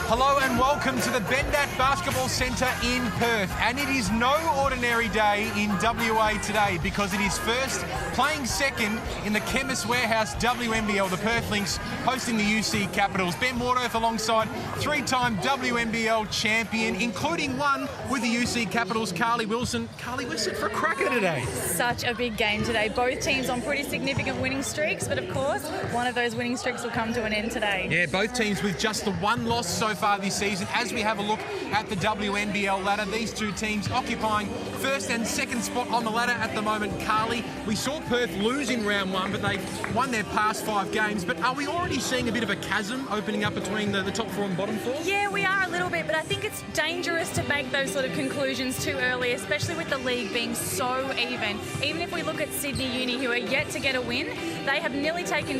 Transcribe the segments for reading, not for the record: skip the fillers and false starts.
Hello and welcome to the Bendat Basketball Centre in Perth. And it is no ordinary day in WA today because it is first playing second in the Chemist Warehouse WNBL, the Perth Lynx hosting the UC Capitals. Ben Wardoth alongside three-time WNBL champion, including one with the UC Capitals, Carly Wilson. Carly, we're set for a cracker today. Such a big game today. Both teams on pretty significant winning streaks, but of course, one of those winning streaks will come to an end today. Yeah, both teams with just the one loss so far this season. As we have a look at the WNBL ladder, these two teams occupying first and second spot on the ladder at the moment. Carly, we saw Perth lose in round one, but they've won their past 5 games. But are we already seeing a bit of a chasm opening up between the top 4 and bottom 4? Yeah, we are a little bit, but I think it's dangerous to make those sort of conclusions too early, especially with the league being so even. Even if we look at Sydney Uni, who are yet to get a win, they have nearly taken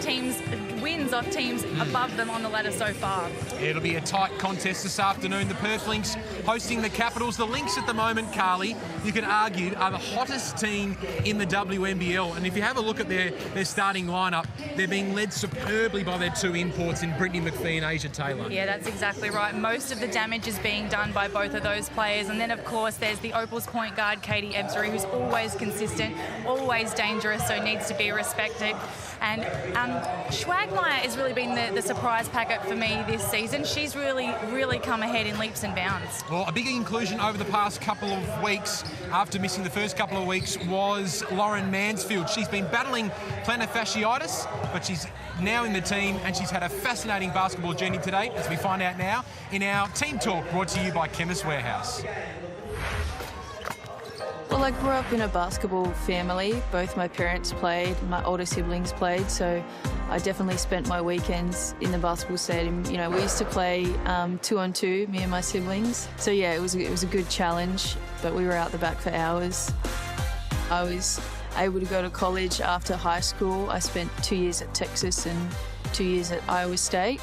wins off teams above them on the ladder so far. It'll be a tight contest this afternoon. The Perth Lynx hosting the Capitals. The Lynx at the moment, Carly, you can argue, are the hottest team in the WNBL. And if you have a look at their starting lineup, they're being led superbly by their 2 imports in Brittany McPhee and Asia Taylor. Yeah, that's exactly right. Most of the damage is being done by both of those players. And then, of course, there's the Opals point guard, Katie Ebsbury, who's always consistent, always dangerous, so needs to be respected. And Schwagmeyer has really been the surprise packet for me this season. She's really come ahead in leaps and bounds. Well, a big inclusion over the past couple of weeks, after missing the first couple of weeks, was Lauren Mansfield. She's been battling plantar fasciitis, but she's now in the team and she's had a fascinating basketball journey today, as we find out now in our Team Talk, brought to you by Chemist Warehouse. Well, I grew up in a basketball family. Both my parents played, my older siblings played, so I definitely spent my weekends in the basketball stadium. You know, we used to play 2-on-2, me and my siblings. So yeah, it was a good challenge, but we were out the back for hours. I was able to go to college after high school. I spent 2 years at Texas and 2 years at Iowa State.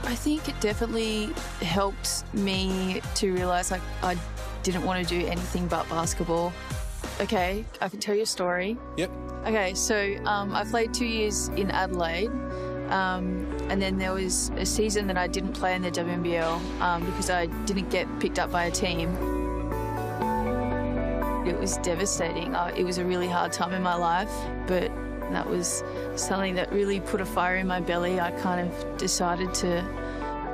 I think it definitely helped me to realise like I didn't want to do anything but basketball. Okay, I can tell you a story. Yep. Okay, so I played 2 years in Adelaide, and then there was a season that I didn't play in the WNBL because I didn't get picked up by a team. It was devastating. It was a really hard time in my life, but that was something that really put a fire in my belly. I kind of decided to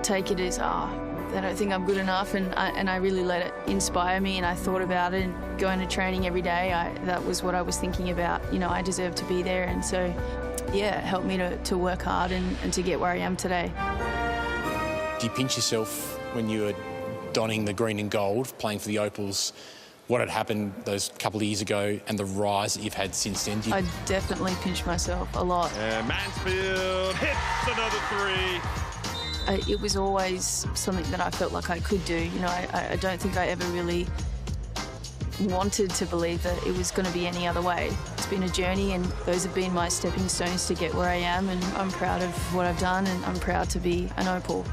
take it as, I don't think I'm good enough, and I really let it inspire me, and I thought about it, and going to training every day, that was what I was thinking about. You know, I deserve to be there, and so, yeah, it helped me to work hard and to get where I am today. Do you pinch yourself when you were donning the green and gold, playing for the Opals, what had happened those couple of years ago and the rise that you've had since then? I definitely pinch myself a lot. And Mansfield hits another 3. It was always something that I felt like I could do. You know, I don't think I ever really wanted to believe that it was going to be any other way. It's been a journey, and those have been my stepping stones to get where I am, and I'm proud of what I've done, and I'm proud to be an Opal.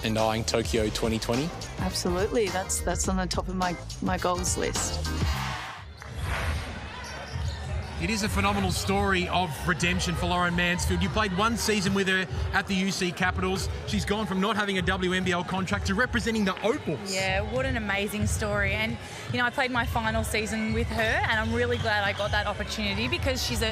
And eyeing Tokyo 2020? Absolutely, that's on the top of my goals list. It is a phenomenal story of redemption for Lauren Mansfield. You played 1 season with her at the UC Capitals. She's gone from not having a WNBL contract to representing the Opals. Yeah, what an amazing story. And, you know, I played my final season with her, and I'm really glad I got that opportunity because she's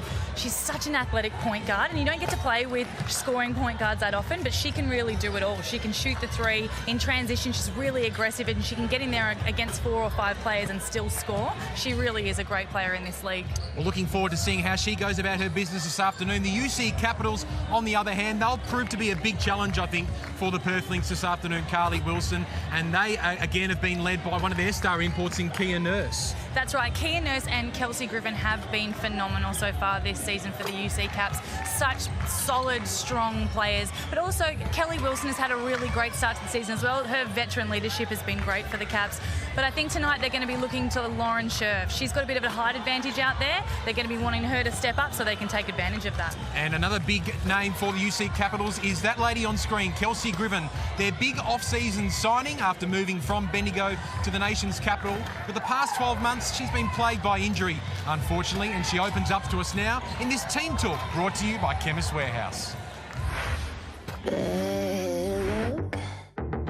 such an athletic point guard, and you don't get to play with scoring point guards that often, but she can really do it all. She can shoot the 3. In transition, she's really aggressive, and she can get in there against 4 or 5 players and still score. She really is a great player in this league. We're looking forward to seeing how she goes about her business this afternoon. The UC Capitals, on the other hand, they'll prove to be a big challenge, I think, for the Perth Lynx this afternoon, Carly Wilson. And they, again, have been led by one of their star imports in Kia Nurse. That's right. Kia Nurse and Kelsey Griffin have been phenomenal so far this season for the UC Caps. Such solid, strong players. But also, Kelly Wilson has had a really great start to the season as well. Her veteran leadership has been great for the Caps. But I think tonight they're going to be looking to Lauren Scherf. She's got a bit of a height advantage out there. They're going to be wanting her to step up so they can take advantage of that. And another big name for the UC Capitals is that lady on screen, Kelsey Griffin. Their big off-season signing after moving from Bendigo to the nation's capital. For the past 12 months, she's been plagued by injury, unfortunately, and she opens up to us now in this Team Talk, brought to you by Chemist Warehouse.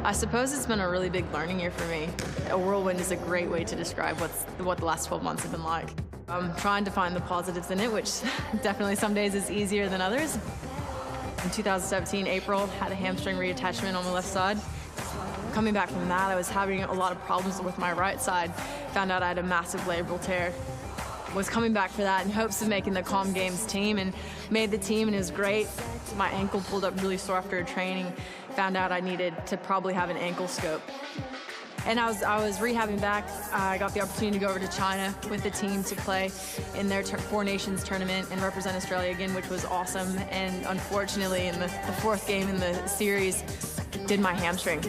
I suppose it's been a really big learning year for me. A whirlwind is a great way to describe what the last 12 months have been like. I'm trying to find the positives in it, which definitely some days is easier than others. In 2017, April, had a hamstring reattachment on my left side. Coming back from that, I was having a lot of problems with my right side. Found out I had a massive labral tear. Was coming back for that in hopes of making the Comm Games team, and made the team, and it was great. My ankle pulled up really sore after training. Found out I needed to probably have an ankle scope. And I was rehabbing back. I got the opportunity to go over to China with the team to play in their Four Nations tournament and represent Australia again, which was awesome. And unfortunately, in the fourth game in the series, did my hamstring.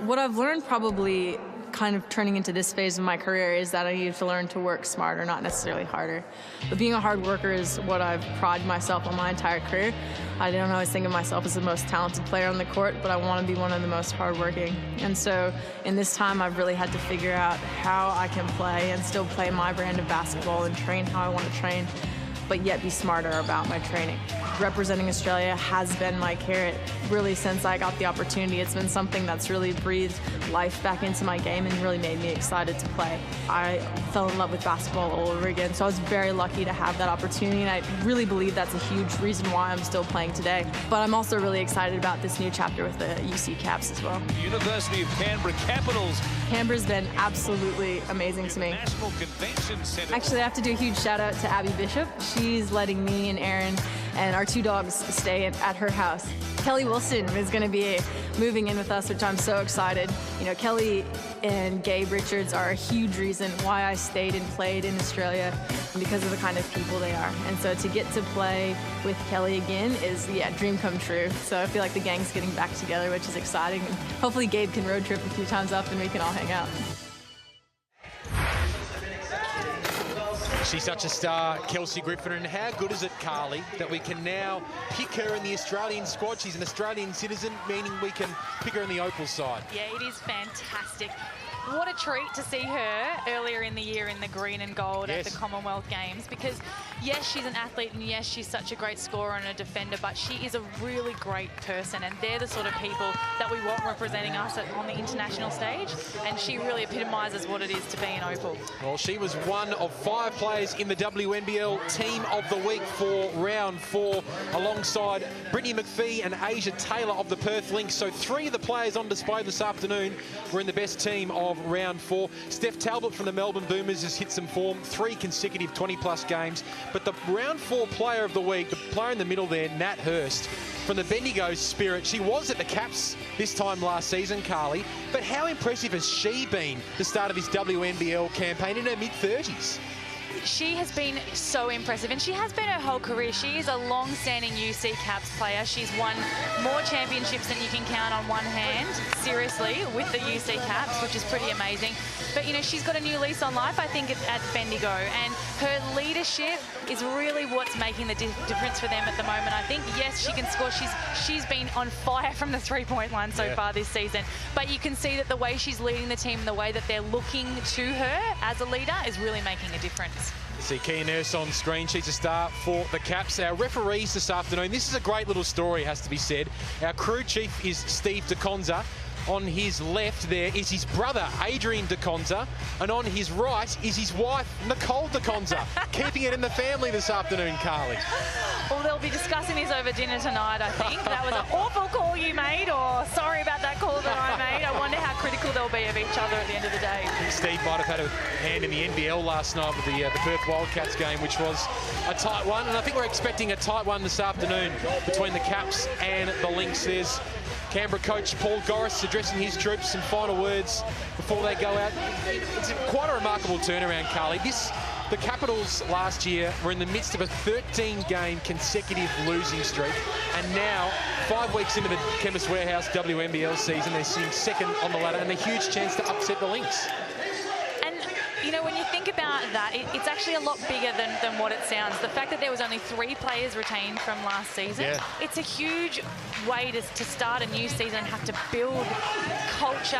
What I've learned, probably kind of turning into this phase of my career, is that I need to learn to work smarter, not necessarily harder. But being a hard worker is what I've prided myself on my entire career. I don't always think of myself as the most talented player on the court, but I want to be one of the most hardworking. And so in this time, I've really had to figure out how I can play and still play my brand of basketball and train how I want to train, but yet be smarter about my training. Representing Australia has been my carrot really since I got the opportunity. It's been something that's really breathed life back into my game and really made me excited to play. I fell in love with basketball all over again, so I was very lucky to have that opportunity, and I really believe that's a huge reason why I'm still playing today. But I'm also really excited about this new chapter with the UC Caps as well. University of Canberra Capitals. Canberra's been absolutely amazing to me. National Convention Centre. Actually, I have to do a huge shout out to Abby Bishop. She's letting me and Aaron and our 2 dogs stay at her house. Kelly Wilson is going to be moving in with us, which I'm so excited. You know, Kelly and Gabe Richards are a huge reason why I stayed and played in Australia, because of the kind of people they are. And so to get to play with Kelly again is, dream come true. So I feel like the gang's getting back together, which is exciting. And hopefully Gabe can road trip a few times up and we can all hang out. She's such a star, Kelsey Griffin, and how good is it, Carly, that we can now pick her in the Australian squad? She's an Australian citizen, meaning we can pick her in the Opal side. Yeah, it is fantastic. What a treat to see her earlier in the year in the green and gold at the Commonwealth Games, because yes, she's an athlete, and yes, she's such a great scorer and a defender, but she is a really great person, and they're the sort of people that we want representing us on the international stage, and she really epitomises what it is to be an Opal. Well, she was one of 5 players in the WNBL Team of the Week for round 4, alongside Brittany McPhee and Asia Taylor of the Perth Lynx. So 3 of the players on display this afternoon were in the best team of round 4. Steph Talbot from the Melbourne Boomers has hit some form, 3 consecutive 20-plus games. But the round 4 player of the week, the player in the middle there, Nat Hurst, from the Bendigo Spirit. She was at the Caps this time last season, Carly, but how impressive has she been the start of this WNBL campaign in her mid-30s? She has been so impressive, and she has been her whole career. She is a long-standing UC Caps player. She's won more championships than you can count on one hand, seriously, with the UC Caps, which is pretty amazing. But, you know, she's got a new lease on life, I think, at Bendigo, and her leadership is really what's making the difference for them at the moment. I think, yes, she can score. She's been on fire from the three-point line so far this season, but you can see that the way she's leading the team, the way that they're looking to her as a leader is really making a difference. See Kia Nurse on screen. She's a star for the Caps. Our referees this afternoon, this is a great little story, has to be said. Our crew chief is Steve DeConza. On his left there is his brother, Adrian DeConza, and on his right is his wife, Nicole DeConza. Keeping it in the family this afternoon, Carly. Well, they'll be discussing this over dinner tonight, I think. That was an awful call you made, or sorry about that call that I made. I wonder how critical they'll be of each other at the end of the day. Steve might have had a hand in the NBL last night with the Perth Wildcats game, which was a tight one, and I think we're expecting a tight one this afternoon between the Caps and the Lynx. There's Canberra coach Paul Goris addressing his troops, some final words before they go out. It's quite a remarkable turnaround, Carly. The Capitals last year were in the midst of a 13-game consecutive losing streak, and now, 5 weeks into the Chemist Warehouse WNBL season, they're sitting second on the ladder and a huge chance to upset the Lynx. You know, when you think about that, it's actually a lot bigger than what it sounds. The fact that there was only 3 players retained from last season, it's a huge way to start a new season and have to build culture,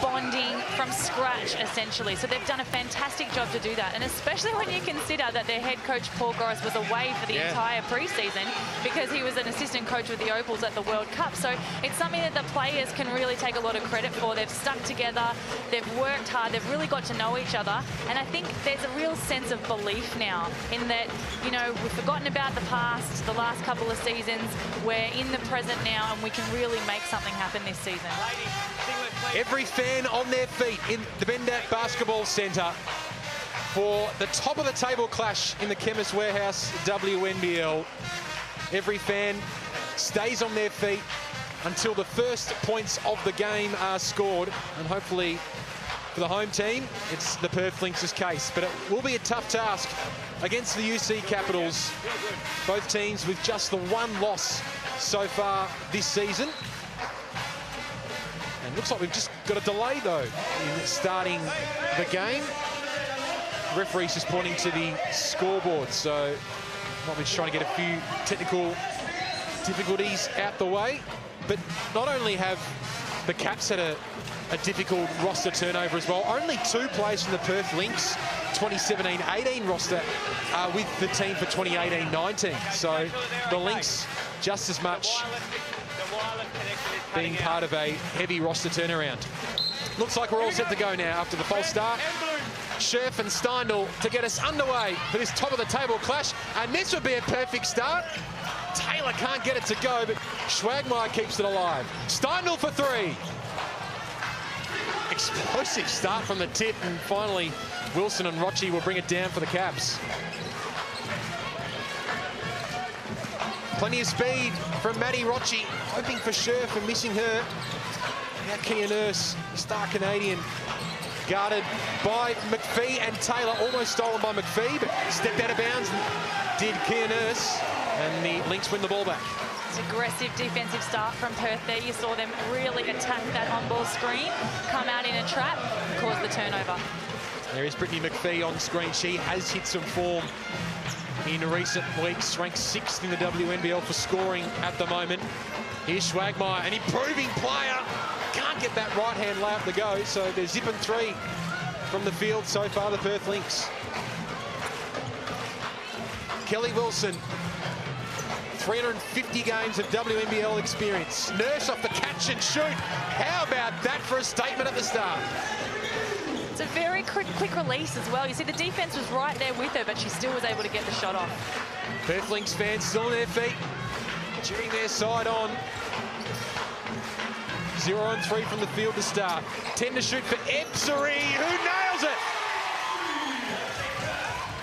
bonding from scratch, essentially. So they've done a fantastic job to do that. And especially when you consider that their head coach, Paul Goris, was away for the entire pre-season because he was an assistant coach with the Opals at the World Cup. So it's something that the players can really take a lot of credit for. They've stuck together, they've worked hard, they've really got to know each other. And I think there's a real sense of belief now in that, you know, we've forgotten about the past, the last couple of seasons. We're in the present now and we can really make something happen this season. Every fan on their feet in the Bendat Basketball Centre for the top of the table clash in the Chemist Warehouse WNBL. Every fan stays on their feet until the first points of the game are scored, and hopefully for the home team, it's the Perth Lynx's case. But it will be a tough task against the UC Capitals. Both teams with just the 1 loss so far this season. And looks like we've just got a delay, though, in starting the game. The referee's just pointing to the scoreboard, so might be trying to get a few technical difficulties out the way. But not only have the Caps had a difficult roster turnover as well. Only 2 players from the Perth Lynx 2017-18 roster are with the team for 2018-19. So the Lynx just as much being part of a heavy roster turnaround. Looks like we're all set to go now after the false start. Scherf and Steindl to get us underway for this top of the table clash. And this would be a perfect start. Taylor can't get it to go, but Schwagmeyer keeps it alive. Steindl for 3. Explosive start from the tip, and finally Wilson and Rochi will bring it down for the Caps. Plenty of speed from Maddie Rochi, hoping for Scherf and missing her. Now Kia Nurse, star Canadian, guarded by McPhee and Taylor, almost stolen by McPhee, but stepped out of bounds and did Kia Nurse, and the Lynx win the ball back. It's an aggressive defensive start from Perth there. You saw them really attack that on-ball screen, come out in a trap, and cause the turnover. There is Brittany McPhee on screen. She has hit some form in recent weeks, ranked 6th in the WNBL for scoring at the moment. Here's Schwagmeyer, an improving player. Can't get that right-hand layup to go, so they're zipping 3 from the field so far, the Perth Lynx. Kelly Wilson, 350 games of WNBL experience. Nurse off the catch and shoot. How about that for a statement at the start? It's a very quick release as well. You see the defense was right there with her, but she still was able to get the shot off. Perth Lynx fans still on their feet, cheering their side on. 0 on 3 from the field to start. 10 to shoot for Ebsary, who nails it!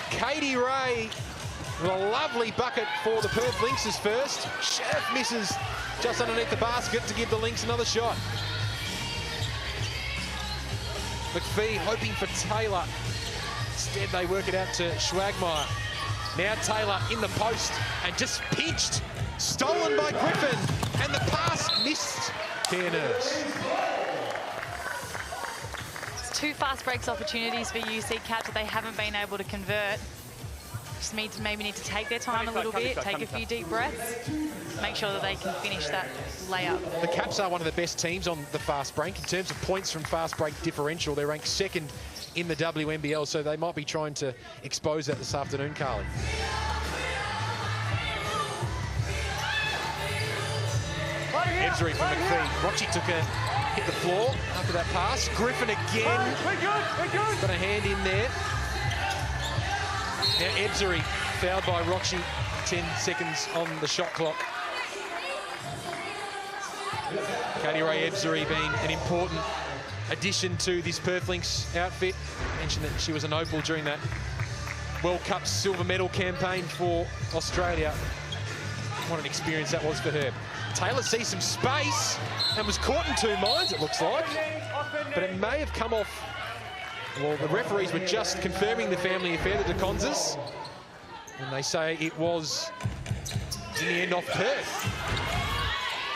Katie Ray with a lovely bucket for the Perth Lynx's first. Scherf misses just underneath the basket to give the Lynx another shot. McPhee hoping for Taylor. Instead, they work it out to Schwagmeyer. Now Taylor in the post and just pinched. Stolen by Griffin, and the pass missed. Nurse. It's 2 fast breaks opportunities for UC Caps that they haven't been able to convert. Just maybe need to take their time a little bit, take a few deep breaths, make sure that they can finish that layup. The Caps are one of the best teams on the fast break. In terms of points from fast break differential, they're ranked 2nd in the WNBL, so they might be trying to expose that this afternoon, Carly. Ebsary from McPhee. Rochi took hit the floor after that pass. Griffin again. Got a hand in there. Now Ebsary fouled by Rochi. 10 seconds on the shot clock. Katie Ray Ebsary being an important addition to this Perth Lynx outfit. Mentioned that she was an opal during that World Cup silver medal campaign for Australia. What an experience that was for her. Taylor sees some space and was caught in 2 minds, it looks like. But it may have come off. Well, the referees were just confirming the family affair, the DeConzes. And they say it was, in the end, off Perth.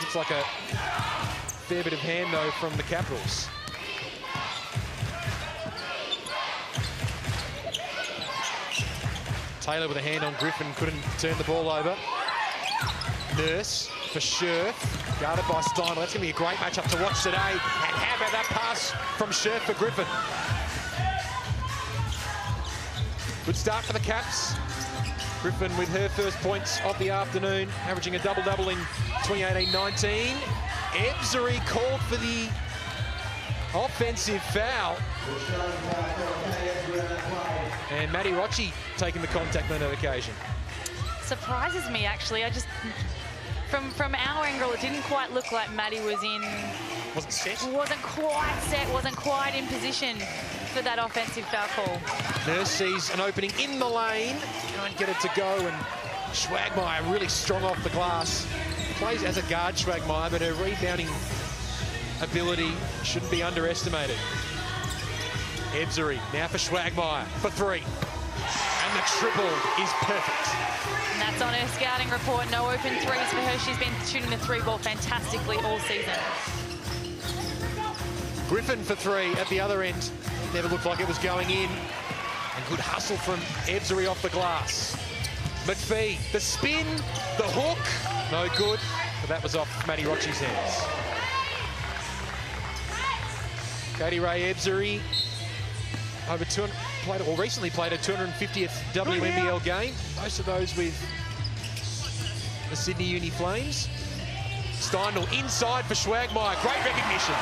Looks like a fair bit of hand, though, from the Capitals. Taylor with a hand on Griffin, couldn't turn the ball over. Nurse for Scherf, guarded by Steindl. That's going to be a great matchup to watch today. And how about that pass from Scherf for Griffin? Good start for the Caps. Griffin with her first points of the afternoon, averaging a double-double in 2018-19. Ebzery called for the offensive foul. And Maddie Rocci taking the contact on that occasion. Surprises me, actually. From our angle, it didn't quite look like Maddie was in. Wasn't set? Wasn't quite set, wasn't quite in position for that offensive foul call. Nurse sees an opening in the lane, can't get it to go, and Schwagmeyer really strong off the glass. Plays as a guard, Schwagmeyer, but her rebounding ability shouldn't be underestimated. Ebzery now for Schwagmeyer for three. And the triple is perfect. And that's on her scouting report. No open threes for her. She's been shooting the three ball fantastically all season. Griffin for three at the other end. Never looked like it was going in. And good hustle from Ebzery off the glass. McPhee, the spin, the hook. No good, but that was off Maddie Rocci's hands. Katie Ray Ebzery over 200, recently played a 250th WNBL game. Most of those with the Sydney Uni Flames. Steindl inside for Schwagmeyer. Great recognition.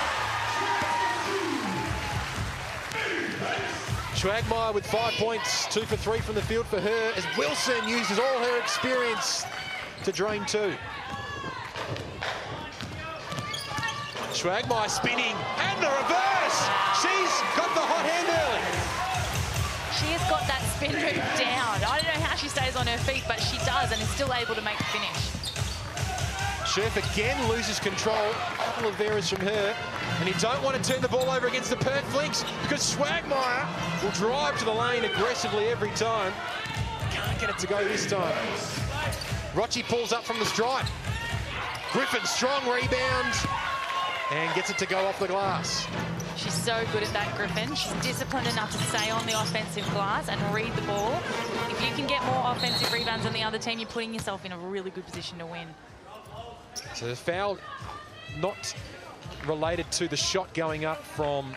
Schwagmeyer with 5 points, 2 for 3 from the field for her, as Wilson uses all her experience to drain two. Schwagmeyer spinning, and the reverse! She's got the hot hand early. She has got that spin move down. I don't know how she stays on her feet, but she does and is still able to make the finish. Scherf again loses control. A couple of errors from her. And you don't want to turn the ball over against the Perth Lynx because Schwagmeyer will drive to the lane aggressively every time. Can't get it to go this time. Rocci pulls up from the stripe. Griffin, strong rebound. And gets it to go off the glass. She's so good at that, Griffin. She's disciplined enough to stay on the offensive glass and read the ball. If you can get more offensive rebounds than the other team, you're putting yourself in a really good position to win. So the foul not related to the shot going up from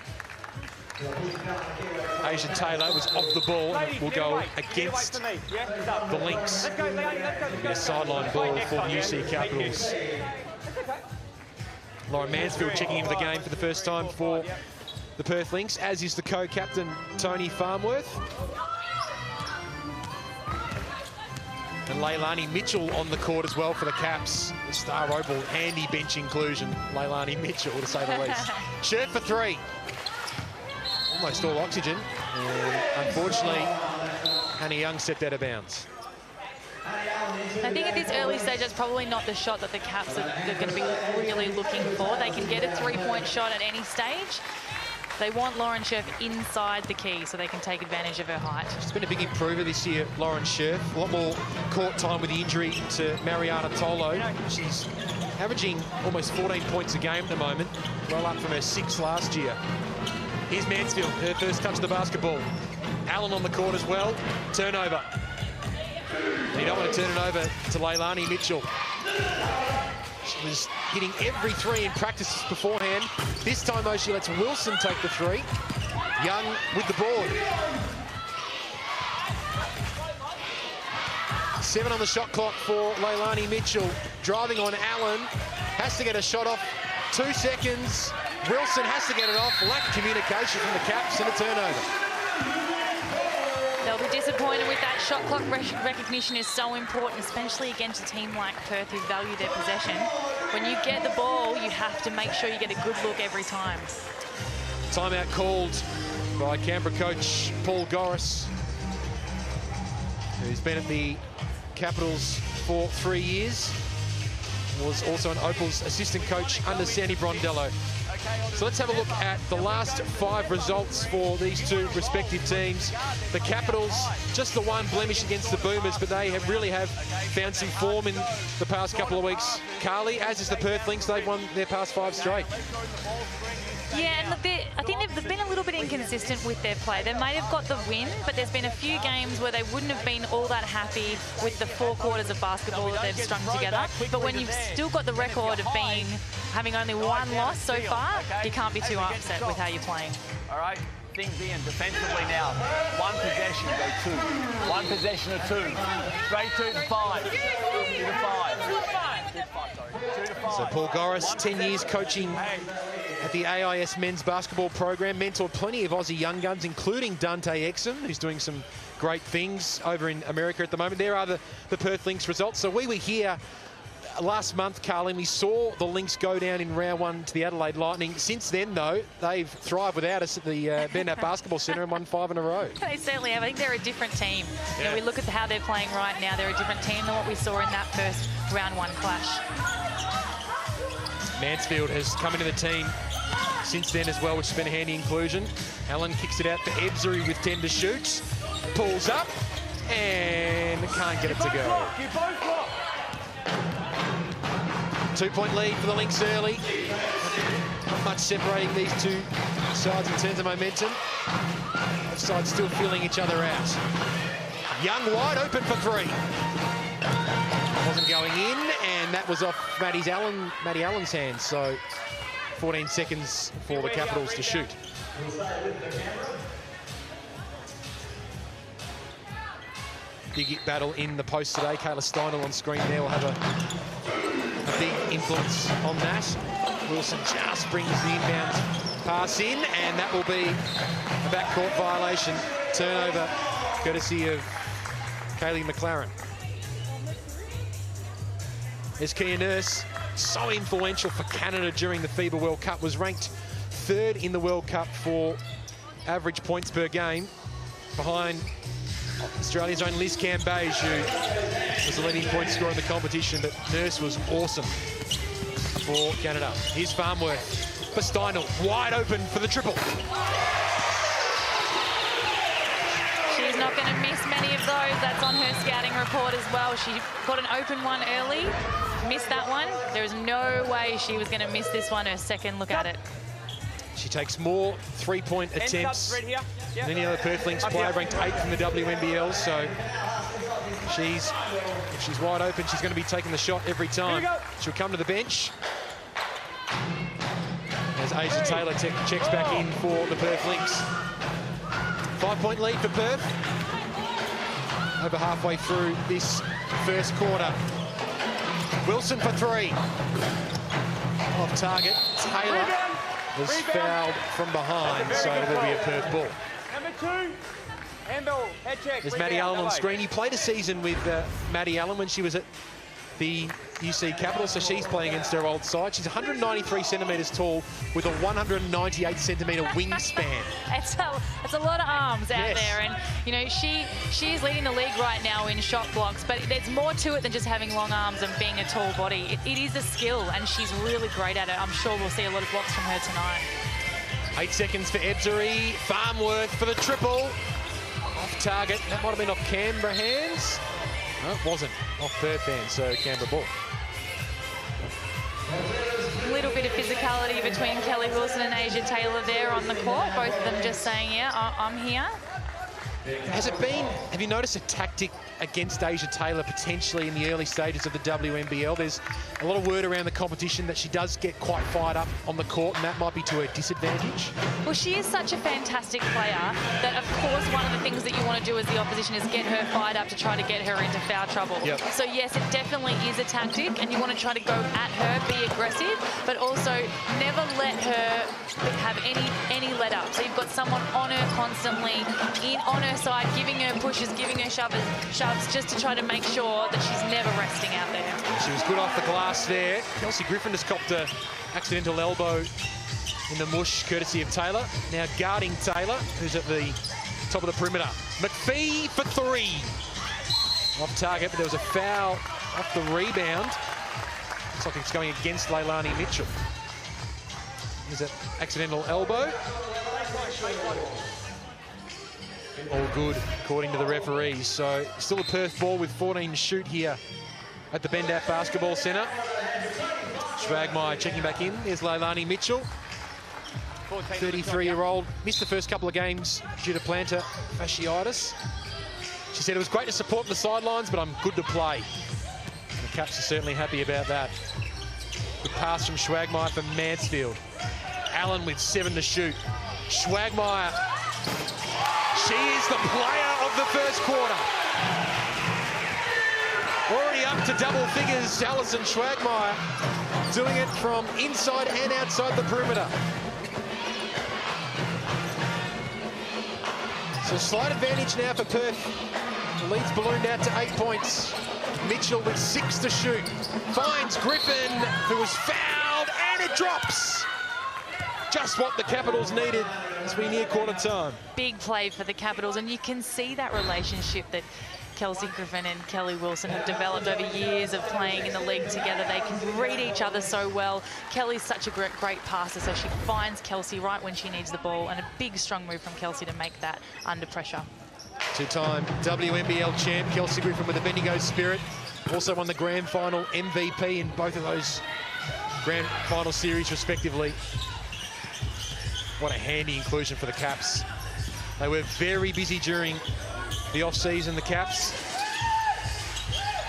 Asia Taylor, was off the ball and it will go against the Lynx. A sideline ball for the UC Capitals. Lauren Mansfield checking into the game for the first time for the Perth Lynx, as is the co-captain Tony Farmworth. And Leilani Mitchell on the court as well for the Caps. The Star Opal, handy bench inclusion. Leilani Mitchell, to say the least. Scherf for three. Almost all oxygen. And unfortunately, Hannah Young stepped out of bounds. I think at this early stage, that's probably not the shot that the Caps are going to be really looking for. They can get a three-point shot at any stage. They want Lauren Scherf inside the key so they can take advantage of her height. She's been a big improver this year, Lauren Scherf. A lot more court time with the injury to Mariana Tolo. She's averaging almost 14 points a game at the moment, well up from her 6 last year. Here's Mansfield, her first touch of the basketball. Allen on the court as well. Turnover. And you don't want to turn it over to Leilani Mitchell. She was hitting every three in practice beforehand. This time, though, she lets Wilson take the three. Young with the board. 7 on the shot clock for Leilani Mitchell. Driving on Allen. Has to get a shot off. 2 seconds. Wilson has to get it off. Lack of communication from the Caps and a turnover. They'll be disappointed with that. Shot clock recognition is so important, especially against a team like Perth who value their possession. When you get the ball, you have to make sure you get a good look every time. Timeout called by Canberra coach Paul Goris, who's been at the Capitals for 3 years. Was also an Opals assistant coach under Sandy Brondello. So let's have a look at the last 5 results for these two respective teams. The Capitals, just the one blemish against the Boomers, but they really have found some form in the past couple of weeks. Carly, as is the Perth Lynx, they've won their past 5 straight. Yeah, and look, I think they've been a little bit inconsistent with their play. They may have got the win, but there's been a few games where they wouldn't have been all that happy with the 4 quarters of basketball that they've strung together. But when you've still got the record of having only 1 loss so far, you can't be too upset with how you're playing. All right, things in defensively now. 1 possession, go 2. 1 possession of 2. Straight 2 to 5. 2 to 5. 2 to 5. So Paul Goris, 10 years coaching at the AIS men's basketball program, mentored plenty of Aussie young guns, including Dante Exum, who's doing some great things over in America at the moment. There are the Perth Lynx results. So we were here last month, Carlin. We saw the Lynx go down in round 1 to the Adelaide Lightning. Since then, though, they've thrived without us at the Bennett Basketball Centre and won 5 in a row. They certainly have. I think they're a different team. You know, we look at how they're playing right now. They're a different team than what we saw in that first round 1 clash. Mansfield has come into the team since then as well, which has been a handy inclusion. Allen kicks it out for Ebzery with 10 to shoot. Pulls up and can't get it to go. 2-point lead for the Lynx early. Not much separating these two sides in terms of momentum. Both sides still feeling each other out. Young wide open for 3. Wasn't going in, and that was off Matty Allen's hands. So 14 seconds for the Capitals to shoot. Big battle in the post today. Kayla Steinel on screen there will have a big influence on that. Wilson just brings the inbound pass in, and that will be a backcourt violation. Turnover courtesy of Kaylee McLaren. As Kia Nurse, so influential for Canada during the FIBA World Cup, was ranked 3rd in the World Cup for average points per game, behind Australia's own Liz Cambage, who was the leading point scorer in the competition. But Nurse was awesome for Canada. Here's Farmworth for Steinel, wide open for the triple. She's not going to miss many of those. That's on her scouting report as well. She got an open one early, missed that one. There is no way she was going to miss this one, her second look at it. She takes more 3-point attempts than any other Perth Lynx player, ranked 8th in the WNBL. So if she's wide open, she's going to be taking the shot every time. She'll come to the bench as Asia Taylor checks back in for the Perth Lynx. 5-point lead for Perth. Over halfway through this first quarter. Wilson for 3. Off target. Taylor was fouled from behind, so it will be a Perth ball. Number 2, handball, head check. There's Maddie Allen on screen. He played a season with Maddie Allen when she was at the UC Capitals, so she's playing against her old side. She's 193 centimetres tall with a 198 centimetre wingspan. It's a lot of arms out there, and you know she is leading the league right now in shot blocks. But there's more to it than just having long arms and being a tall body. It is a skill, and she's really great at it. I'm sure we'll see a lot of blocks from her tonight. 8 seconds for Ebzery. Farmworth for the triple. Off target. That might have been off Canberra hands. No, it wasn't. Off Perth hands, so Canberra ball. A little bit of physicality between Kelly Wilson and Asia Taylor there on the court. Both of them just saying, yeah, I'm here. Has it been, have you noticed a tactic against Asia Taylor potentially in the early stages of the WNBL? There's a lot of word around the competition that she does get quite fired up on the court, and that might be to her disadvantage. Well, she is such a fantastic player that, of course, one of the things that you want to do as the opposition is get her fired up to try to get her into foul trouble. Yep. So, yes, it definitely is a tactic, and you want to try to go at her, be aggressive, but also never let her have any let up. So you've got someone on her constantly, on her side, giving her pushes, giving her shoves, just to try to make sure that she's never resting out there. She was good off the glass there. Kelsey Griffin has copped an accidental elbow in the mush, courtesy of Taylor. Now guarding Taylor, who's at the top of the perimeter. McPhee for 3. Off target, but there was a foul off the rebound. Looks like it's going against Leilani Mitchell. Is it accidental elbow? All good, according to the referees. So still a Perth ball with 14 to shoot here at the Bendat Basketball Centre. Schwagmeyer checking back in. There's Leilani Mitchell. 33-year-old. Missed the first couple of games due to plantar fasciitis. She said it was great to support on the sidelines, but I'm good to play. The Caps are certainly happy about that. Good pass from Schwagmeyer for Mansfield. Allen with 7 to shoot. Schwagmeyer, she is the player of the first quarter. Already up to double figures, Alison Schwagmeyer, doing it from inside and outside the perimeter. So slight advantage now for Perth. The lead's ballooned out to 8 points. Mitchell with 6 to shoot. Finds Griffin, who was fouled, and it drops. Just what the Capitals needed as we near quarter time. Big play for the Capitals, and you can see that relationship that Kelsey Griffin and Kelly Wilson have developed over years of playing in the league together. They can read each other so well. Kelly's such a great passer, so she finds Kelsey right when she needs the ball, and a big, strong move from Kelsey to make that under pressure. Two-time WNBL champ Kelsey Griffin with the Bendigo spirit. Also won the grand final MVP in both of those grand final series, respectively. What a handy inclusion for the Caps. They were very busy during the off-season, the Caps.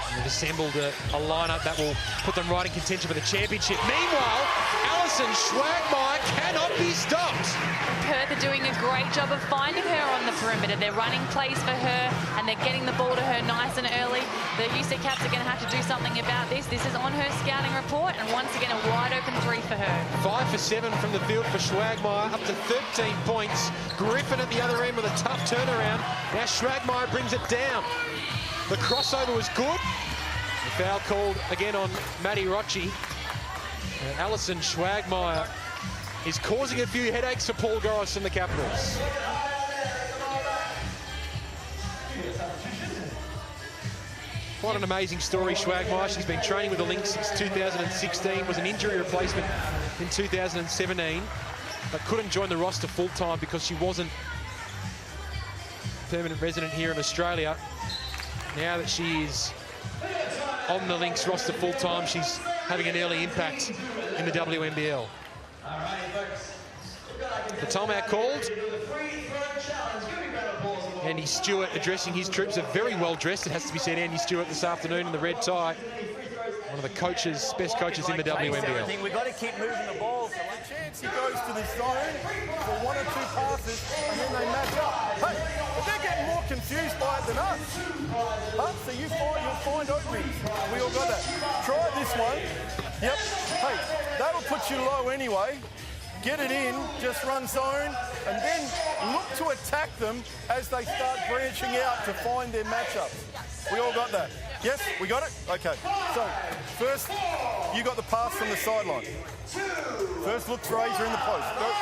And they've assembled a lineup that will put them right in contention for the championship. Meanwhile, Alison Schwagmeyer cannot be stopped. Perth are doing a great job of finding her on the perimeter. They're running plays for her, and they're getting the ball to her nice and early. The UC Caps are going to have to do something about this. This is on her scouting report, and once again, a wide-open 3 for her. 5 for 7 from the field for Schwagmeyer, up to 13 points. Griffin at the other end with a tough turnaround. Now Schwagmeyer brings it down. The crossover was good. The foul called again on Maddie Rocci. Alison Schwagmeyer is causing a few headaches for Paul Goris and the Capitals. What an amazing story, Schwagmeyer. She's been training with the Lynx since 2016, was an injury replacement in 2017, but couldn't join the roster full-time because she wasn't a permanent resident here in Australia. Now that she is on the Lynx roster full-time, she's having an early impact in the WNBL. The timeout called. Andy Stewart addressing his troops. Are very well dressed, it has to be said. Andy Stewart this afternoon in the red tie. One of the coaches, best coaches in the WNBL. We've got to keep moving the ball. So a chance he goes to the zone for 1 or 2 passes, and then they match up. Hey, but they're getting more confused by it than us. So you'll find openings. We all got that. Try this one. Yep. Hey, that'll put you low anyway. Get it in, just run zone, and then look to attack them as they start branching out to find their matchups. We all got that. Yes, we got it? Okay. So, first, you got the pass from the sideline. First look, Fraser in the post. Go.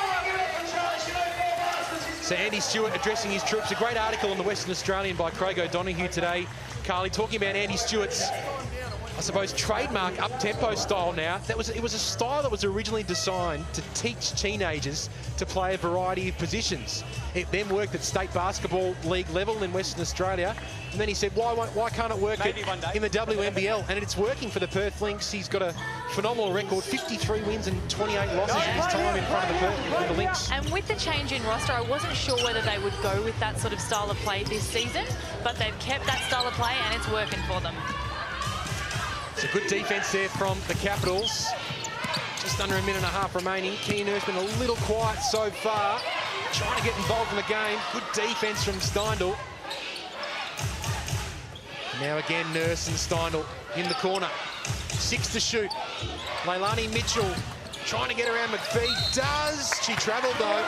So Andy Stewart addressing his troops. A great article in the Western Australian by Craig O'Donoghue today, Carly, talking about Andy Stewart's, I suppose, trademark up-tempo style now. It was a style that was originally designed to teach teenagers to play a variety of positions. It then worked at state basketball league level in Western Australia. And then he said, why can't it work in the WNBL? And it's working for the Perth Lynx. He's got a phenomenal record, 53 wins and 28 losses in his time in front of the Lynx. And with the change in roster, I wasn't sure whether they would go with that sort of style of play this season, but they've kept that style of play and it's working for them. It's a good defense there from the Capitals. Just under a minute and a half remaining. Keane Nurse been a little quiet so far. Trying to get involved in the game. Good defense from Steindl. Now again, Nurse and Steindl in the corner. 6 to shoot. Leilani Mitchell trying to get around McPhee. Does. She travelled though.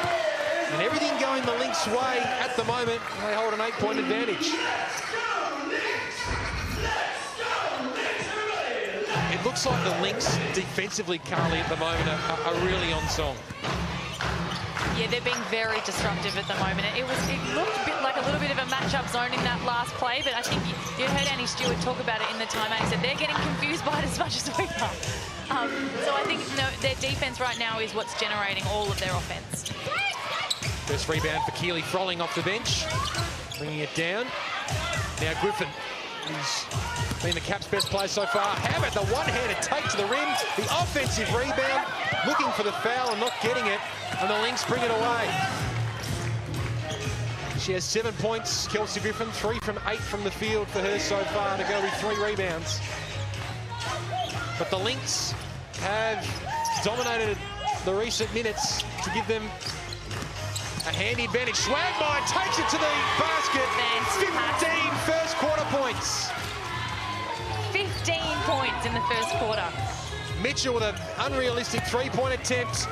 And everything going the Lynx way at the moment. They hold an 8-point advantage. It looks like the Lynx defensively, Carly, at the moment are really on song. Yeah, they're being very disruptive at the moment. It looked a bit like a little bit of a match-up zone in that last play, but I think you heard Andy Stewart talk about it in the timeout. He said they're getting confused by it as much as we are. So I think their defense right now is what's generating all of their offense. First rebound for Keely Frolling off the bench, bringing it down. Now Griffin He's been the Caps' best player so far. How about the one-handed take to the rim? The offensive rebound, looking for the foul and not getting it. And the Lynx bring it away. She has 7 points, Kelsey Griffin, 3 from 8 from the field for her so far to go with 3 rebounds. But the Lynx have dominated the recent minutes to give them a handy advantage. Swagmeyer takes it to the basket. 15 first quarter points. 15 points in the first quarter. Mitchell with an unrealistic three-point attempt.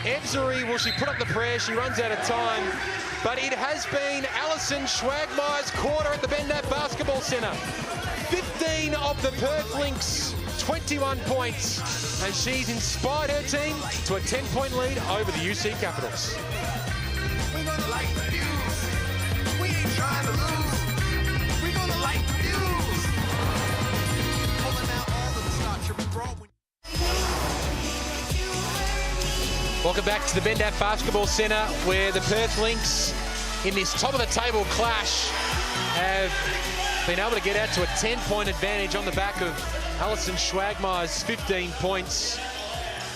Ebzery, will she put up the prayer? She runs out of time. But it has been Alison Swagmeyer's quarter at the Bendat Basketball Centre. 15 of the Perth Lynx, 21 points. And she's inspired her team to a 10-point lead over the UC Capitals. We're gonna light the fuse. We ain't trying to lose. We're gonna light the fuse. Pulling out all of the stops you'll be brought when... Welcome back to the Bendat Basketball Centre, where the Perth Lynx, in this top-of-the-table clash, have been able to get out to a 10-point advantage on the back of Alison Swagmeyer's 15 points.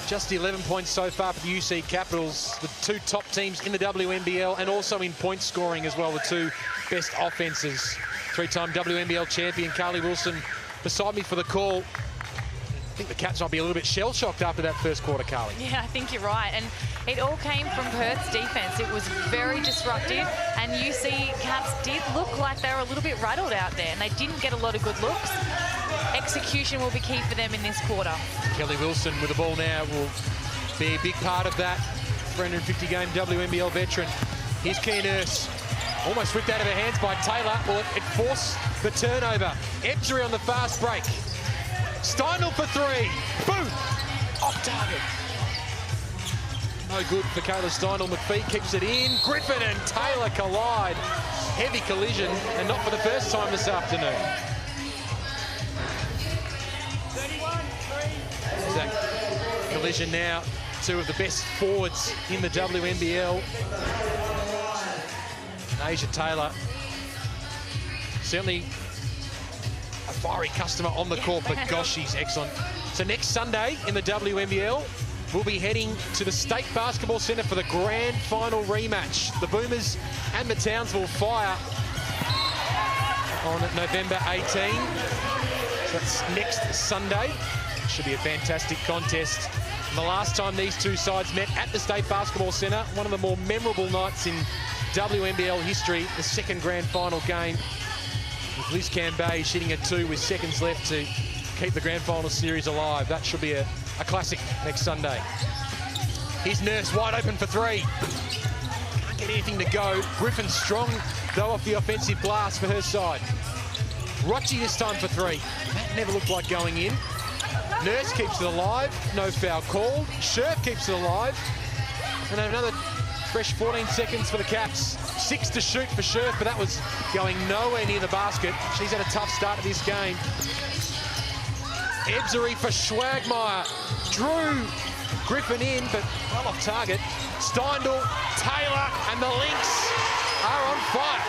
Just 11 points so far for the UC Capitals, the 2 top teams in the WNBL and also in point scoring as well, the 2 best offenses. 3-time WNBL champion Carly Wilson beside me for the call. I think the Cats might be a little bit shell-shocked after that first quarter, Carly. Yeah, I think you're right. And it all came from Perth's defense. It was very disruptive, and UC Cats did look like they were a little bit rattled out there, and they didn't get a lot of good looks. Execution will be key for them in this quarter. Kelly Wilson with the ball now will be a big part of that. 350-game WNBL veteran. Here's Kia Nurse. Almost whipped out of her hands by Taylor. Well, it forced the turnover. Ebzery on the fast break. Steindl for 3. Boom! Off target. No good for Kayla Steindl. McPhee keeps it in. Griffin and Taylor collide. Heavy collision, and not for the first time this afternoon. That collision now. 2 of the best forwards in the WNBL. And Asia Taylor, certainly a fiery customer on the court, but gosh, she's excellent. So next Sunday in the WNBL, we'll be heading to the State Basketball Centre for the grand final rematch. The Boomers and the Townsville Fire on November 18. So that's next Sunday. Should be a fantastic contest. And the last time these 2 sides met at the State Basketball Centre, one of the more memorable nights in WNBL history, the second grand final game, with Liz Cambay shooting a 2 with seconds left to keep the grand final series alive. That should be a classic next Sunday. Here's Nurse wide open for 3. Can't get anything to go. Griffin strong, though, off the offensive glass for her side. Rochi this time for 3. That never looked like going in. Nurse keeps it alive. No foul called. Scherf keeps it alive. And another fresh 14 seconds for the Caps. 6 to shoot for Scherf, but that was going nowhere near the basket. She's had a tough start to this game. Ebzery for Swagmeyer. Drew Griffin in, but well off target. Steindl, Taylor, and the Lynx are on fire.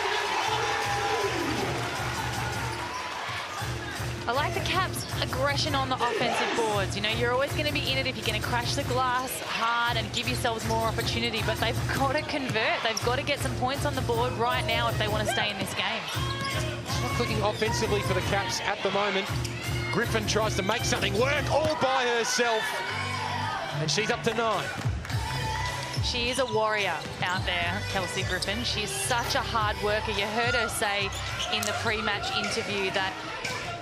I like the Caps' aggression on the offensive boards. You know, you're always going to be in it if you're going to crash the glass hard and give yourselves more opportunity, but they've got to convert. They've got to get some points on the board right now if they want to stay in this game. It's not clicking offensively for the Caps at the moment. Griffin tries to make something work all by herself, and she's up to 9. She is a warrior out there, Kelsey Griffin. She's such a hard worker. You heard her say in the pre-match interview that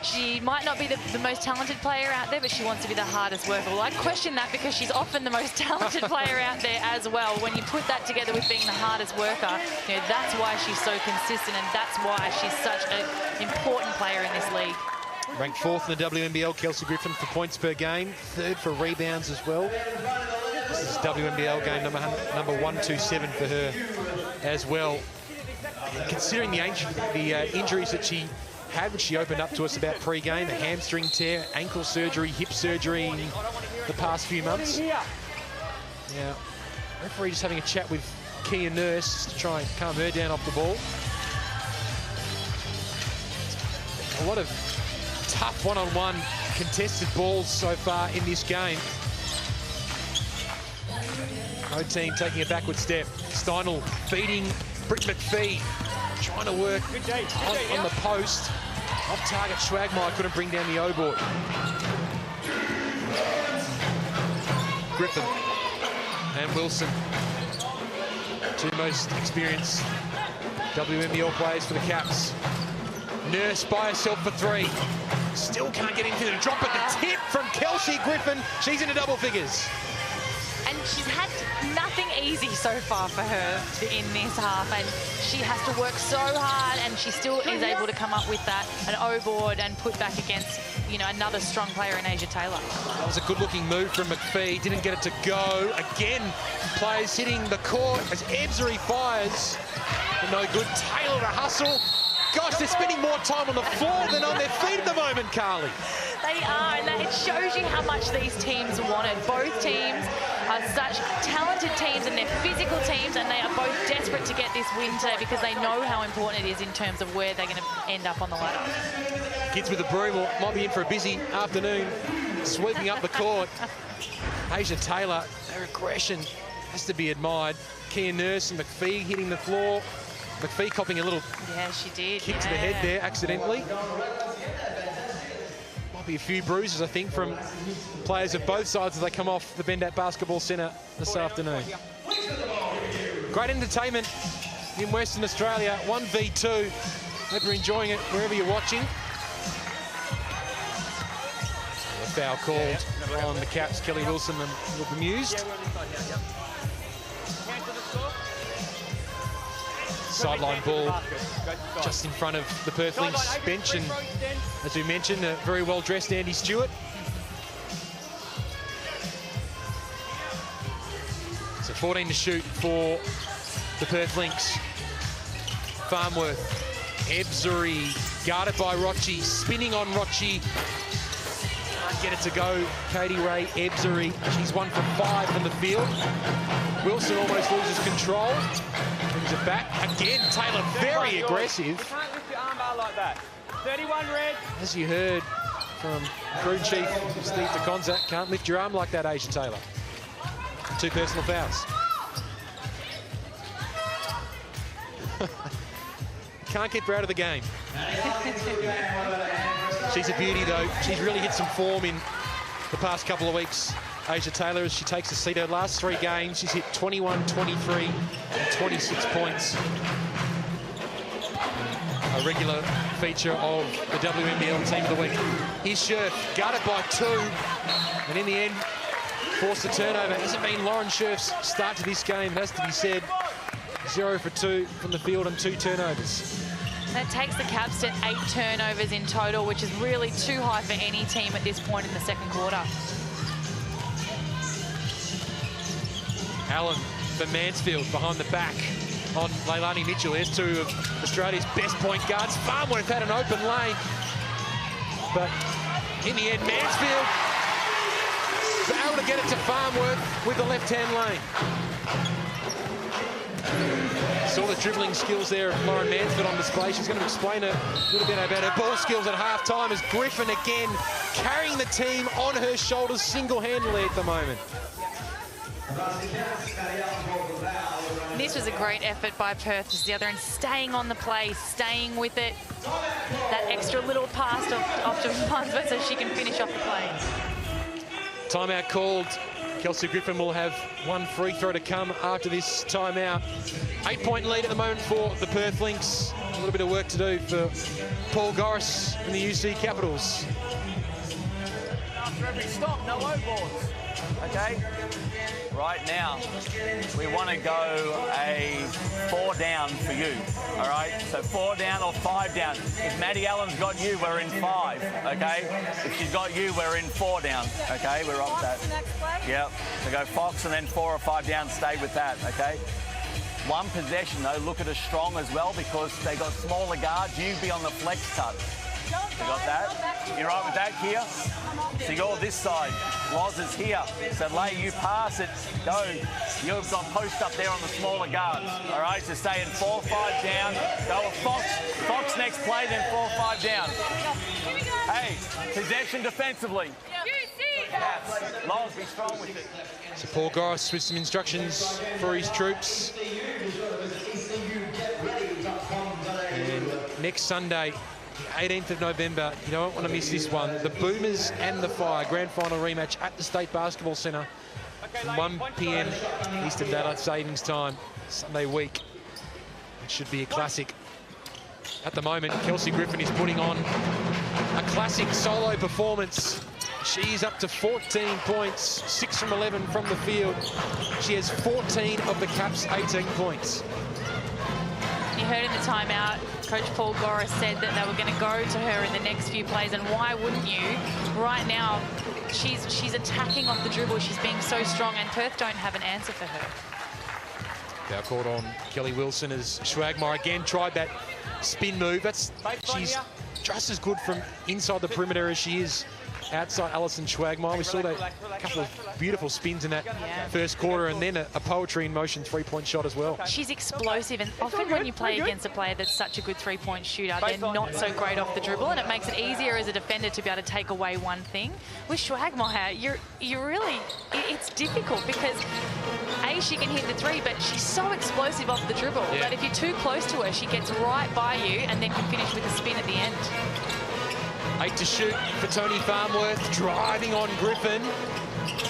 she might not be the most talented player out there, but she wants to be the hardest worker. Well, I question that because she's often the most talented player out there as well. When you put that together with being the hardest worker, you know, that's why she's so consistent, and that's why she's such an important player in this league. Ranked 4th in the WNBL, Kelsey Griffin for points per game, 3rd for rebounds as well. This is WNBL game number 127 for her as well. And considering the injuries that she had, which she opened up to us about pre-game, a hamstring tear, ankle surgery, hip surgery in the past few months. Now, referee just having a chat with Kia Nurse to try and calm her down off the ball. A lot of tough one-on-one contested balls so far in this game. No team taking a backward step. Steinel feeding Britt McPhee, trying to work on the post. Off target, Schwagmeyer couldn't bring down the O-board. Griffin and Wilson, two most experienced WNBL players for the Caps. Nurse by herself for three. Still can't get into the drop at the tip from Kelsey Griffin. She's into double figures. And she's had nothing easy so far for her in this half, and she has to work so hard, and she still is able to come up with that, an O-board, and put back against, you know, another strong player in Asia Taylor. That was a good-looking move from McPhee. Didn't get it to go. Again, players hitting the court as Ebzery fires. But no good. Taylor to hustle. Gosh, they're spending more time on the floor than on their feet at the moment, Carly. They are, and it shows you how much these teams wanted. Both teams are such talented teams, and they're physical teams, and they are both desperate to get this win today because they know how important it is in terms of where they're going to end up on the ladder. Kids with the broom might be in for a busy afternoon, sweeping up the court. Asia Taylor, their aggression has to be admired. Kia Nurse and McPhee hitting the floor. McPhee copping a little kick to the head there accidentally. Might be a few bruises, I think, from players of both sides as they come off the Bendat Basketball Centre this afternoon. Great entertainment in Western Australia, 1v2. Hope you're enjoying it wherever you're watching. A foul called on the Caps. Kelly Wilson will be bemused. Sideline ball just in front of the Perth Lynx bench, and as we mentioned, a very well-dressed Andy Stewart. So 14 to shoot for the Perth Lynx. Farmworth, Ebzery, guarded by Rochi, spinning on Rochi. Can't get it to go. Katie Ray Ebzery, she's 1 for 5 from the field. Wilson almost loses control. Brings it back. Again, Taylor very aggressive. You can't lift your arm bar like that. 31 red. As you heard from crew chief Steve DeConza, can't lift your arm like that, Asia Taylor. 2 personal fouls. Can't keep her out of the game. She's a beauty, though. She's really hit some form in the past couple of weeks. Asia Taylor, as she takes a seat, her last 3 games, she's hit 21, 23, and 26 points. A regular feature of the WNBL Team of the Week. Here's Scherf, guarded by 2, and in the end, forced a turnover. Hasn't been Lauren Scherf's start to this game, it has to be said. 0 for 2 from the field and 2 turnovers. That takes the Caps to 8 turnovers in total, which is really too high for any team at this point in the second quarter. Allen for Mansfield behind the back on Leilani Mitchell. There's 2 of Australia's best point guards. Farmworth had an open lane, but in the end, Mansfield was able to get it to Farmworth with the left-hand lane. Saw the dribbling skills there of Lauren Mansfield on display. She's going to explain a little bit about her ball skills at half-time as Griffin again carrying the team on her shoulders single-handedly at the moment. This was a great effort by Perth as the other end, staying on the play, staying with it. That extra little pass off to Farmworth so she can finish off the play. Timeout called. Kelsey Griffin will have 1 free throw to come after this timeout. 8-point lead at the moment for the Perth Lynx. A little bit of work to do for Paul Goris and the UC Capitals. After every stop, no O-boards. Okay? Right now, we want to go a 4 down for you. All right? So 4 down or 5 down. If Maddie Allen's got you, we're in 5. Okay? If she's got you, we're in 4 down. Okay? We're up with that. Yep. So go Fox and then 4 or 5 down. Stay with that. Okay? 1 possession though. Look at us strong as well because they got smaller guards. You be on the flex cut. You got that? You right with that, Kia? So you go this side. Loz is here. So Lay, you pass it. Go. You've got post up there on the smaller guards. All right, so stay in 4-5 down. Go with Fox. Fox next play, then 4-5 down. Hey, possession defensively. Loz, be strong with it. So Paul Goris with some instructions for his troops. And next Sunday, the 18th of November, you don't want to miss this one. The Boomers and the Fire, grand final rematch at the State Basketball Centre. 1 p.m. Eastern Daylight Savings Time, Sunday week. It should be a classic. At the moment, Kelsey Griffin is putting on a classic solo performance. She's up to 14 points, 6 from 11 from the field. She has 14 of the Caps' 18 points. You heard in the timeout, Coach Paul Goris said that they were going to go to her in the next few plays, and why wouldn't you? Right now, she's attacking off the dribble. She's being so strong, and Perth don't have an answer for her. Foul called on Kelly Wilson as Schwagmeyer again tried that spin move. She's just as good from inside the perimeter as she is outside Alison Schwagmeyer. We saw that couple of beautiful spins in that first quarter, and then a poetry in motion three-point shot as well. She's explosive, and often when you play against a player that's such a good three-point shooter, they're not so great off the dribble, and it makes it easier as a defender to be able to take away one thing. With Schwagmeyer, you're really, it's difficult because A, she can hit the three, but she's so explosive off the dribble that if you're too close to her, she gets right by you and then can finish with a spin at the end. 8 to shoot for Tony Farmworth, driving on Griffin.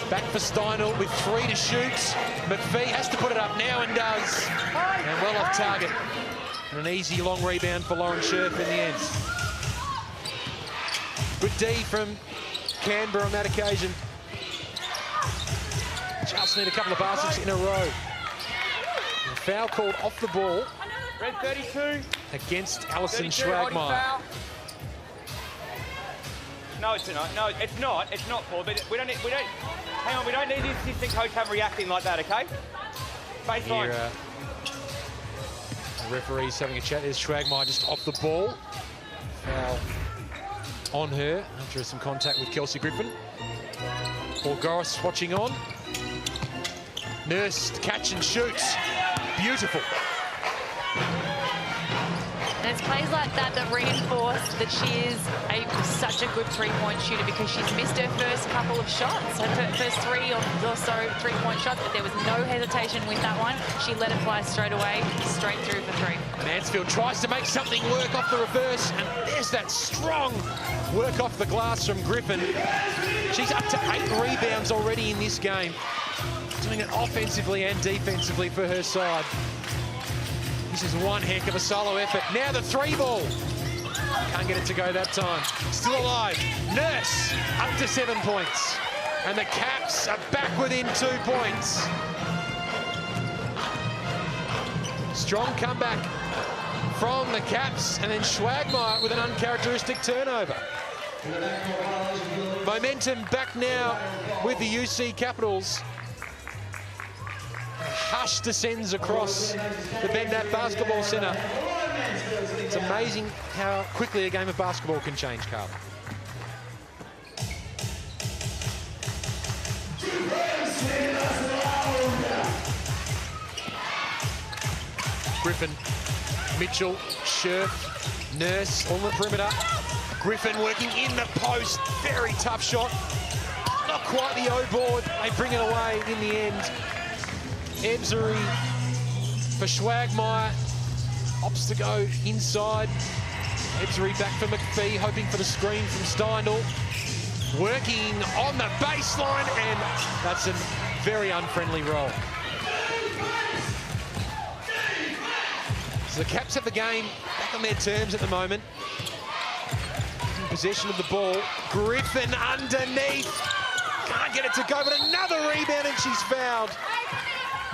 Back for Steinel with 3 to shoot. McPhee has to put it up now and does. And well off target. And an easy long rebound for Lauren Scherf in the end. Good D from Canberra on that occasion. Just need a couple of baskets in a row. And foul called off the ball. Red 32. Against Alison Schwagmeyer. No, it's not. No, it's not. It's not, Paul. But we don't. Hang on. We don't need the assistant coach have reacting like that. Okay. Baseline. Here, the referee's having a chat. There's Schwagmeyer just off the ball. Foul on her after some contact with Kelsey Griffin. Paul Goris watching on. Nurse catch and shoots. Beautiful. And it's plays like that that reinforce that she is such a good three-point shooter, because she's missed her first couple of shots, her first three or so three-point shots, but there was no hesitation with that one. She let it fly straight away, straight through for three. Mansfield tries to make something work off the reverse, and there's that strong work off the glass from Griffin. She's up to 8 rebounds already in this game, doing it offensively and defensively for her side. This is one heck of a solo effort. Now the 3 ball. Can't get it to go that time. Still alive. Nurse up to 7 points. And the Caps are back within 2 points. Strong comeback from the Caps, and then Schwagmeyer with an uncharacteristic turnover. Momentum back now with the UC Capitals. Hush descends across the Bendat Basketball Centre. It's amazing how quickly a game of basketball can change, Carl. Griffin, Mitchell, Scherf, Nurse on the perimeter. Griffin working in the post. Very tough shot. Not quite the O-board. They bring it away in the end. Ebzery for Schwagmeyer, opts to go inside. Ebzery back for McPhee, hoping for the screen from Steindl. Working on the baseline, and that's a very unfriendly roll. So the Caps have the game back on their terms at the moment. In possession of the ball. Griffin underneath. Can't get it to go, but another rebound, and she's fouled.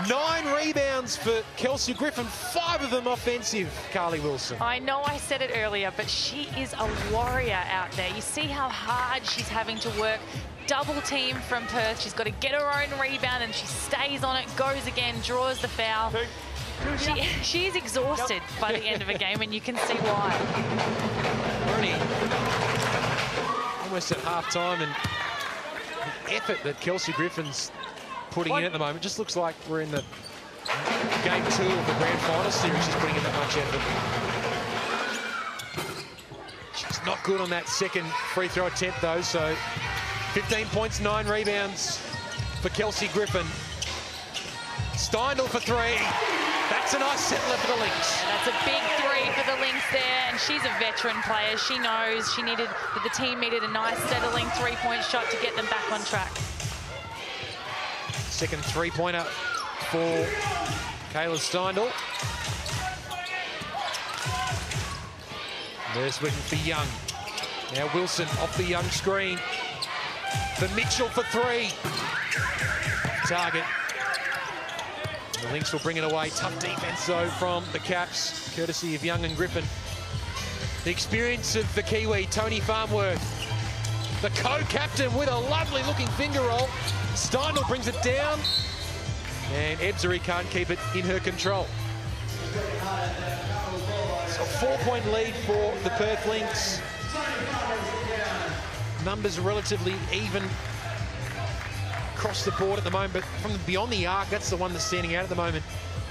9 rebounds for Kelsey Griffin, 5 of them offensive, Carly Wilson. I know I said it earlier, but she is a warrior out there. You see how hard she's having to work. Double team from Perth. She's got to get her own rebound, and she stays on it, goes again, draws the foul. She is exhausted by the end of a game, and you can see why. Rooney almost at half-time, and the effort that Kelsey Griffin's putting in at the moment just looks like we're in the game 2 of the grand final series. She's putting in that much effort. She's not good on that second free throw attempt, though, so 15 points, 9 rebounds for Kelsey Griffin. Steindl for 3. That's a nice settler for the Lynx. That's a big 3 for the Lynx there, and she's a veteran player. She knows that the team needed a nice settling 3-point shot to get them back on track. Second three-pointer for Kayla Steindl. Nurse looking for Young. Now Wilson off the Young screen. For Mitchell for 3. Target. The Lynx will bring it away. Tough defense, though, from the Caps, courtesy of Young and Griffin. The experience of the Kiwi, Tony Farnworth. The co-captain with a lovely-looking finger roll. Steindl brings it down. And Ebzery can't keep it in her control. So a 4-point lead for the Perth Lynx. Numbers relatively even across the board at the moment, but from beyond the arc, that's the one that's standing out at the moment.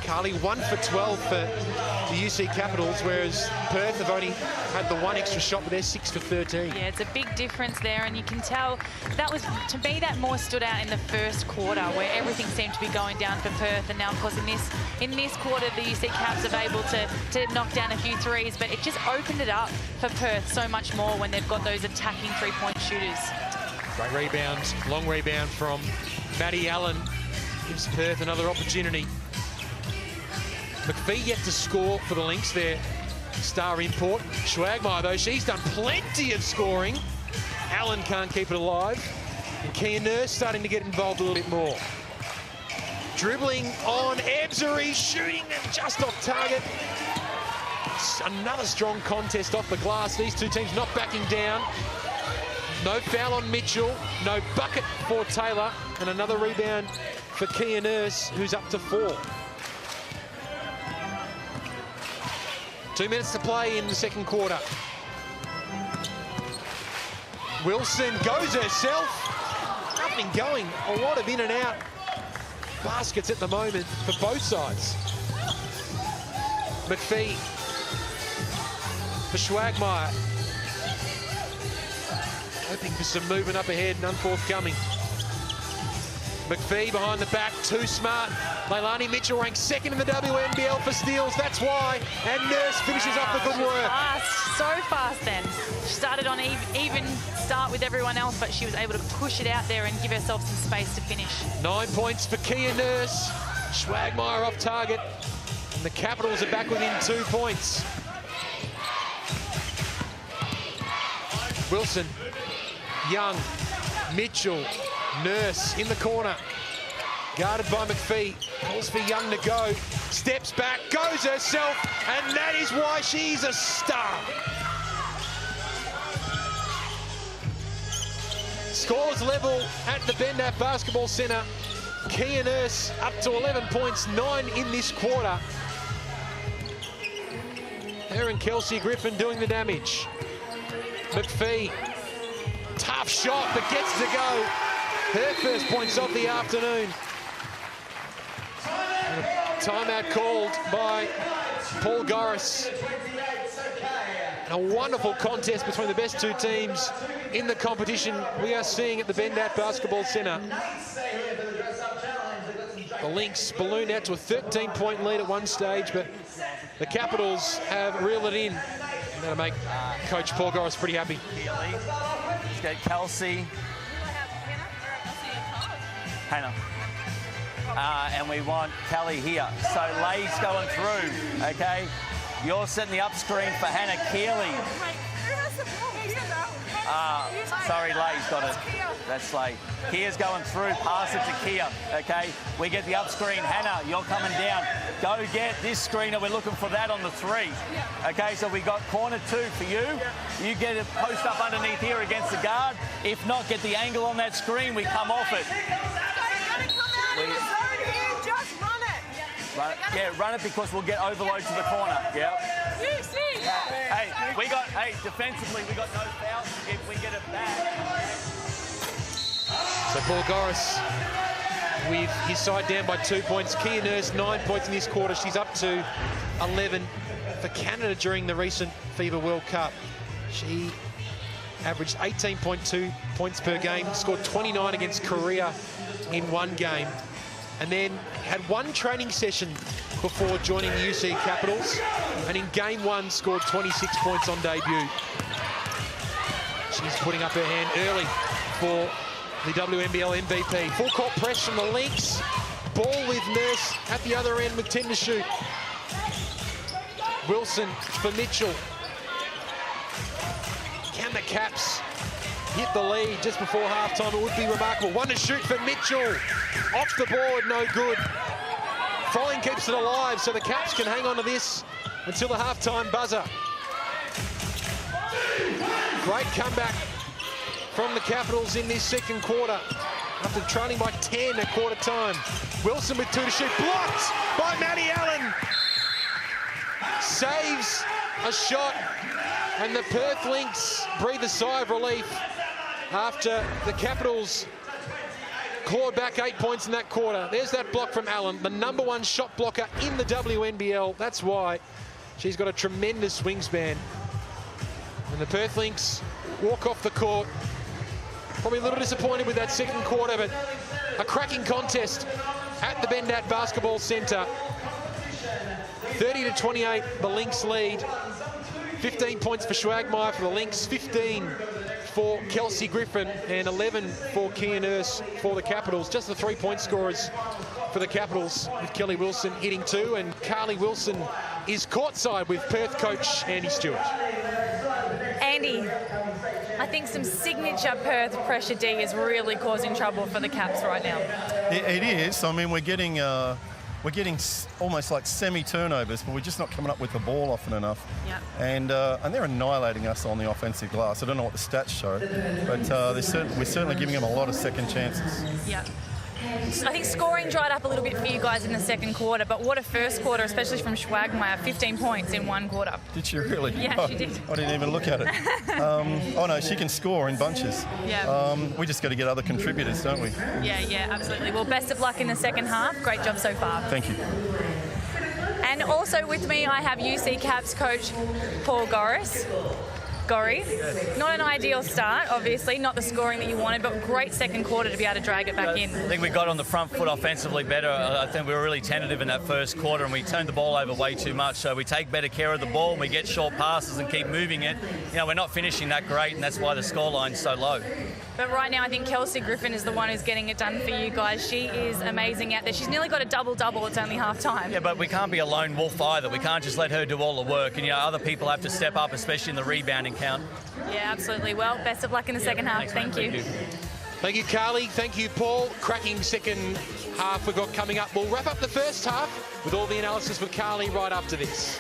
Carly, 1 for 12 for the UC Capitals, whereas Perth have only had the 1 extra shot, but they're 6 for 13. Yeah, it's a big difference there, and you can tell that was, to me, that more stood out in the first quarter, where everything seemed to be going down for Perth, and now, of course, in this quarter, the UC Caps are able to knock down a few threes, but it just opened it up for Perth so much more when they've got those attacking 3-point shooters. Great rebound, long rebound from Maddie Allen. Gives Perth another opportunity. McPhee yet to score for the Lynx, their star import. Schwagmeyer, though, she's done plenty of scoring. Allen can't keep it alive. And Kia Nurse starting to get involved a little bit more. Dribbling on Ebzery, shooting and just off target. Another strong contest off the glass. These two teams not backing down. No foul on Mitchell, no bucket for Taylor, and another rebound for Kia Nurse, who's up to 4. 2 minutes to play in the second quarter. Wilson goes herself. Nothing going. A lot of in and out baskets at the moment for both sides. McPhee for Schwagmeyer. Hoping for some movement up ahead, none forthcoming. McPhee behind the back, too smart. Leilani Mitchell ranks 2nd in the WNBL for steals, that's why. And Nurse finishes off the good work. So fast then. She started on even start with everyone else, but she was able to push it out there and give herself some space to finish. 9 points for Kia Nurse. Schwagmeyer off target. And the Capitals are back within 2 points. Wilson, Young, Mitchell, Nurse in the corner. Guarded by McPhee. Calls for Young to go. Steps back, goes herself, and that is why she's a star. Scores level at the Bendat Basketball Centre. Kia Nurse up to 11 points, 9 in this quarter. Her and Kelsey Griffin doing the damage. McPhee, tough shot, but gets to go. Her first points of the afternoon. And a timeout called by Paul Goris. And a wonderful contest between the best 2 teams in the competition we are seeing at the Bendat Basketball Centre. The Lynx ballooned out to a 13-point lead at one stage, but the Capitals have reeled it in. And that'll make Coach Paul Goris pretty happy. Let's get Kelsey. Hannah. And we want Kelly here. So Lay's going through, okay? You're setting the up screen for Hannah Keeley. Sorry, Lay's got it. That's Lay. Kia's going through, pass it to Kia, okay? We get the up screen. Hannah, you're coming down. Go get this screener. We're looking for that on the 3. Okay, so we got corner 2 for you. You get it post up underneath here against the guard. If not, get the angle on that screen. We come off it. Just run it. Run it because we'll get overload to the corner. Yep. You see. Defensively, we got no fouls if we get it back. So Paul Goris with his side down by 2 points. Kia Nurse 9 points in this quarter. She's up to 11 for Canada during the recent FIBA World Cup. She averaged 18.2 points per game, scored 29 against Korea in one game, and then had one training session before joining the UC Capitals, and in game one scored 26 points on debut. She's putting up her hand early for the WNBL MVP. Full court press from the Lynx. Ball with Nurse at the other end with 10 to shoot. Wilson for Mitchell. Can the Caps hit the lead just before halftime? It would be remarkable. One to shoot for Mitchell. Off the board, no good. Froling keeps it alive, so the Caps can hang on to this until the halftime buzzer. Great comeback from the Capitals in this second quarter after trailing by 10 at quarter time. Wilson with 2 to shoot, blocked by Maddie Allen. Saves a shot, and the Perth Lynx breathe a sigh of relief after the Capitals clawed back 8 points in that quarter. There's that block from Allen, the #1 shot blocker in the WNBL. That's why she's got a tremendous wingspan. And the Perth Lynx walk off the court. Probably a little disappointed with that second quarter, but a cracking contest at the Bendat Basketball Centre. 30-28, the Lynx lead. 15 points for Schwagmeyer for the Lynx, 15 for Kelsey Griffin, and 11 for Kia Nurse for the Capitals. Just the 3-point scorers for the Capitals, with Kelly Wilson hitting 2, and Carly Wilson is courtside with Perth coach Andy Stewart. Andy, I think some signature Perth pressure D is really causing trouble for the Caps right now. It is. I mean, we're getting almost like semi-turnovers, but we're just not coming up with the ball often enough. Yep. And they're annihilating us on the offensive glass. I don't know what the stats show, but we're certainly giving them a lot of second chances. Yeah. I think scoring dried up a little bit for you guys in the second quarter, but what a first quarter, especially from Schwagmeyer, 15 points in one quarter. Did she really? Yeah, she did. I didn't even look at it. Oh no, she can score in bunches. Yeah. We just got to get other contributors, don't we? Yeah, absolutely. Well, best of luck in the second half. Great job so far. Thank you. And also with me, I have UC Caps coach Paul Goris. Gori. Not an ideal start, obviously, not the scoring that you wanted, but great second quarter to be able to drag it back in. I think we got on the front foot offensively better. I think we were really tentative in that first quarter, and we turned the ball over way too much. So we take better care of the ball, and we get short passes and keep moving it. You know, we're not finishing that great, and that's why the scoreline's so low. But right now, I think Kelsey Griffin is the one who's getting it done for you guys. She is amazing out there. She's nearly got a double-double. It's only half-time. Yeah, but we can't be a lone wolf either. We can't just let her do all the work. And, you know, other people have to step up, especially in the rebounding count. Yeah, absolutely. Well, best of luck in the second half. Thanks, Thank you. Thank you, Carly. Thank you, Paul. Cracking second half we've got coming up. We'll wrap up the first half with all the analysis with Carly right after this.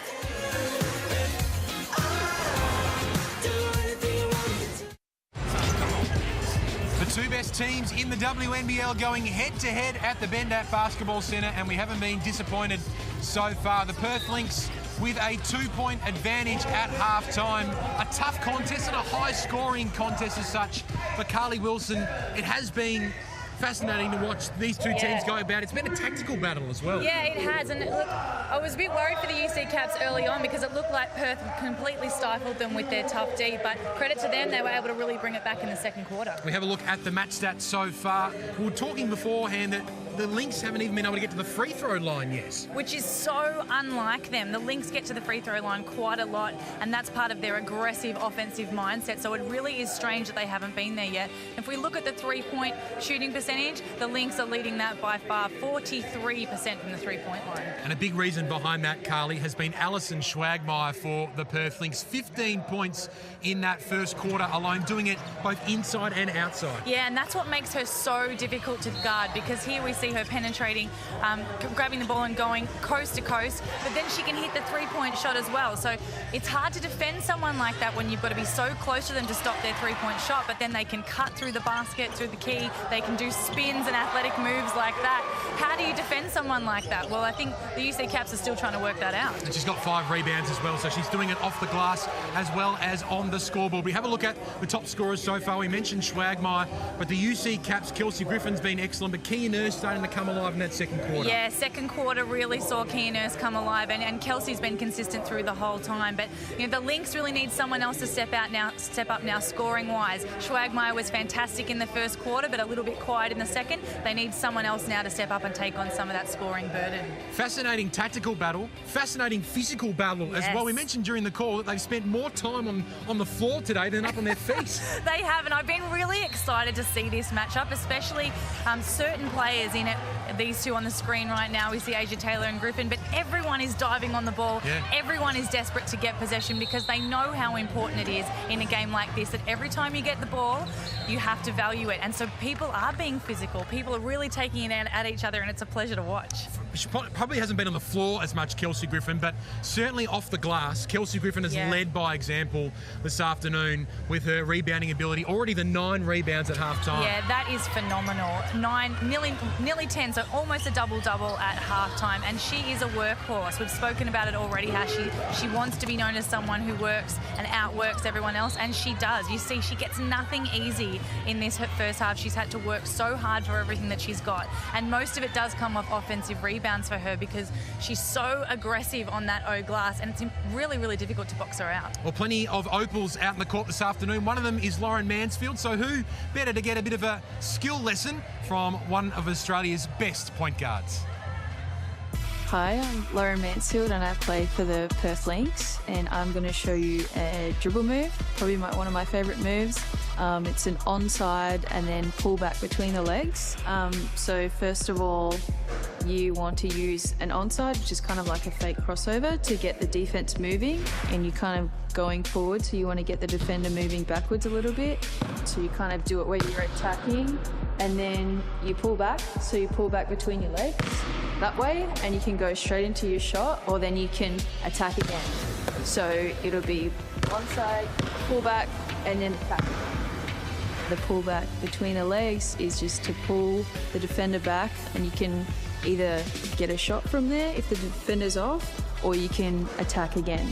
The two best teams in the WNBL going head-to-head at the Bendat Basketball Centre, and we haven't been disappointed so far. The Perth Lynx with a 2-point advantage at half-time. A tough contest and a high-scoring contest as such for Carly Wilson. It has been fascinating to watch these two teams go about. It's been a tactical battle as well. Yeah, it has. And look, I was a bit worried for the UC Caps early on because it looked like Perth completely stifled them with their tough D. But credit to them, they were able to really bring it back in the second quarter. We have a look at the match stats so far. We were talking beforehand that the Lynx haven't even been able to get to the free throw line yet. Which is so unlike them. The Lynx get to the free throw line quite a lot, and that's part of their aggressive offensive mindset. So it really is strange that they haven't been there yet. If we look at the three-point shooting percentage, the Lynx are leading that by far, 43% from the three-point line. And a big reason behind that, Carly, has been Alison Schwagmeyer for the Perth Lynx. 15 points in that first quarter alone, doing it both inside and outside. Yeah, and that's what makes her so difficult to guard, because here we see see her penetrating, grabbing the ball and going coast to coast, but then she can hit the three-point shot as well. So it's hard to defend someone like that when you've got to be so close to them to stop their three-point shot, but then they can cut through the basket, through the key, they can do spins and athletic moves like that. How do you defend someone like that? Well, I think the UC Caps are still trying to work that out. And she's got 5 rebounds as well, so she's doing it off the glass as well as on the scoreboard. We have a look at the top scorers so far. We mentioned Schwagmeyer, but the UC Caps, Kelsey Griffin's been excellent, but Kia Nurse starting to come alive in that second quarter. Yeah, second quarter really saw Kia Nurse come alive, and Kelsey's been consistent through the whole time. But you know, the Lynx really need someone else to step up now scoring-wise. Schwagmeyer was fantastic in the first quarter, but a little bit quiet in the second. They need someone else now to step up and take on some of that scoring burden. Fascinating tactical battle, fascinating physical battle as well. We mentioned during the call that they've spent more time on the floor today than up on their feet. They have, and I've been really excited to see this matchup, especially certain players in it. These two on the screen right now, we see Asia Taylor and Griffin, but everyone is diving on the ball. Yeah. Everyone is desperate to get possession because they know how important it is in a game like this, that every time you get the ball, you have to value it. And so people are being physical. People are really taking it at each other, and it's a pleasure to watch. She probably hasn't been on the floor as much, Kelsey Griffin, but certainly off the glass, Kelsey Griffin has led by example this afternoon with her rebounding ability. Already the 9 rebounds at halftime. Yeah, that is phenomenal. 9, nearly 10, so almost a double-double at halftime. And she is a workhorse. We've spoken about it already, how she wants to be known as someone who works and outworks everyone else, and she does. You see, she gets nothing easy in this first half. She's had to work so hard for everything that she's got, and most of it does come off offensive rebounds for her because she's so aggressive on that O glass, and it's really, really difficult to box her out. Well, plenty of opals out in the court this afternoon. One of them is Lauren Mansfield, so who better to get a bit of a skill lesson from one of Australia's best point guards? Hi, I'm Lauren Mansfield and I play for the Perth Lynx, and I'm going to show you a dribble move, probably one of my favourite moves. It's an onside and then pull back between the legs. So first of all, you want to use an onside, which is kind of like a fake crossover to get the defense moving, and you kind of going forward, so you want to get the defender moving backwards a little bit. So you kind of do it where you're attacking, and then you pull back, so you pull back between your legs that way, and you can go straight into your shot, or then you can attack again. So it'll be onside, pull back, and then attack. The pull back between the legs is just to pull the defender back, and you can either get a shot from there if the defender's off, or you can attack again.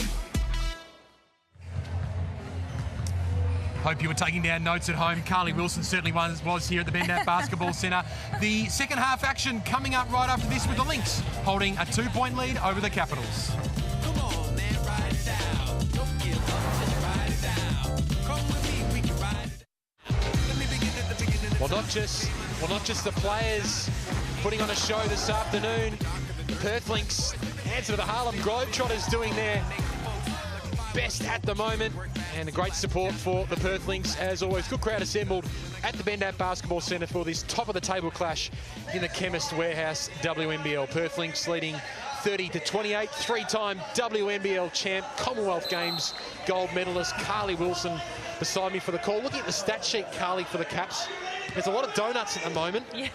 Hope you were taking down notes at home. Carly Wilson certainly was here at the Bendat Basketball Centre. The second half action coming up right after this with the Lynx holding a 2-point lead over the Capitals. Come on, man, ride it out. Don't give up, just ride it out. Come with me, we can ride it out. Let me begin at the beginning. Well, not just the players putting on a show this afternoon. The Perth Lynx answer to the Harlem Globetrotters doing their best at the moment, and a great support for the Perth Lynx as always. Good crowd assembled at the Bendat Basketball Centre for this top-of-the-table clash in the Chemist Warehouse WNBL. Perth Lynx leading 30-28, 3-time WNBL champ, Commonwealth Games gold medalist Carly Wilson beside me for the call. Looking at the stat sheet, Carly, for the Caps, there's a lot of donuts at the moment. Yeah,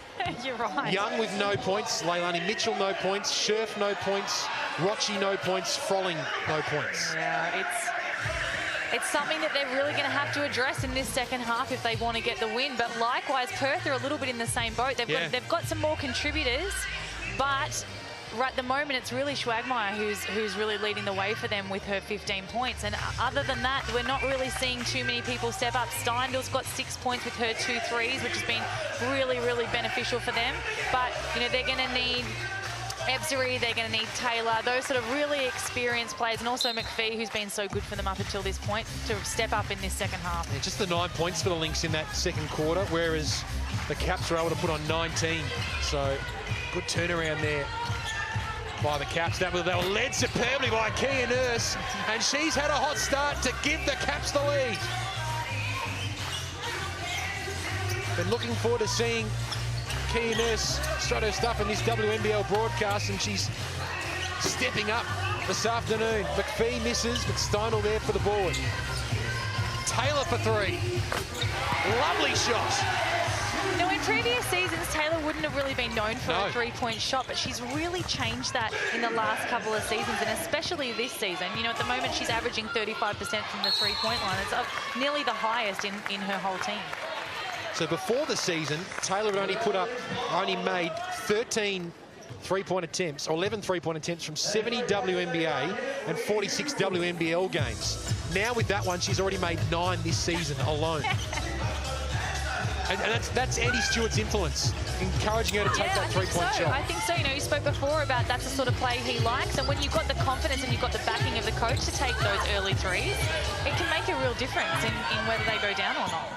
you're right. Young with no points, Leilani Mitchell no points, Scherf no points, Rochi no points, Frolling no points. Yeah, it's something that they're really going to have to address in this second half if they want to get the win. But likewise, Perth are a little bit in the same boat. They've got some more contributors, but right at the moment it's really Schwagmeyer who's really leading the way for them with her 15 points. And other than that, we're not really seeing too many people step up. Steindl's got 6 points with her 2 threes, which has been really, really beneficial for them. But you know, they're going to need Ebzery, they're going to need Taylor, those sort of really experienced players, and also McPhee, who's been so good for them up until this point, to step up in this second half. Yeah, just the 9 points for the Lynx in that second quarter, whereas the Caps were able to put on 19. So good turnaround there by the Caps. They were led superbly by Kia Nurse, and she's had a hot start to give the Caps the lead. Been looking forward to seeing Kia Nurse strut her stuff in this WNBL broadcast, and she's stepping up this afternoon. McPhee misses, but Steindl there for the board. Taylor for 3. Lovely shot. Now, in previous seasons, Taylor wouldn't have really been known for a three-point shot, but she's really changed that in the last couple of seasons, and especially this season. You know, at the moment, she's averaging 35% from the three-point line. It's up nearly the highest in her whole team. So before the season, Taylor had only made 13 three-point attempts, or 11 three-point attempts from 70 WNBA and 46 WNBL games. Now with that one, she's already made 9 this season alone. and that's Andy Stewart's influence, encouraging her to take that three-point shot. I think so. You know, you spoke before about that's the sort of play he likes, and when you've got the confidence and you've got the backing of the coach to take those early threes, it can make a real difference in whether they go down or not.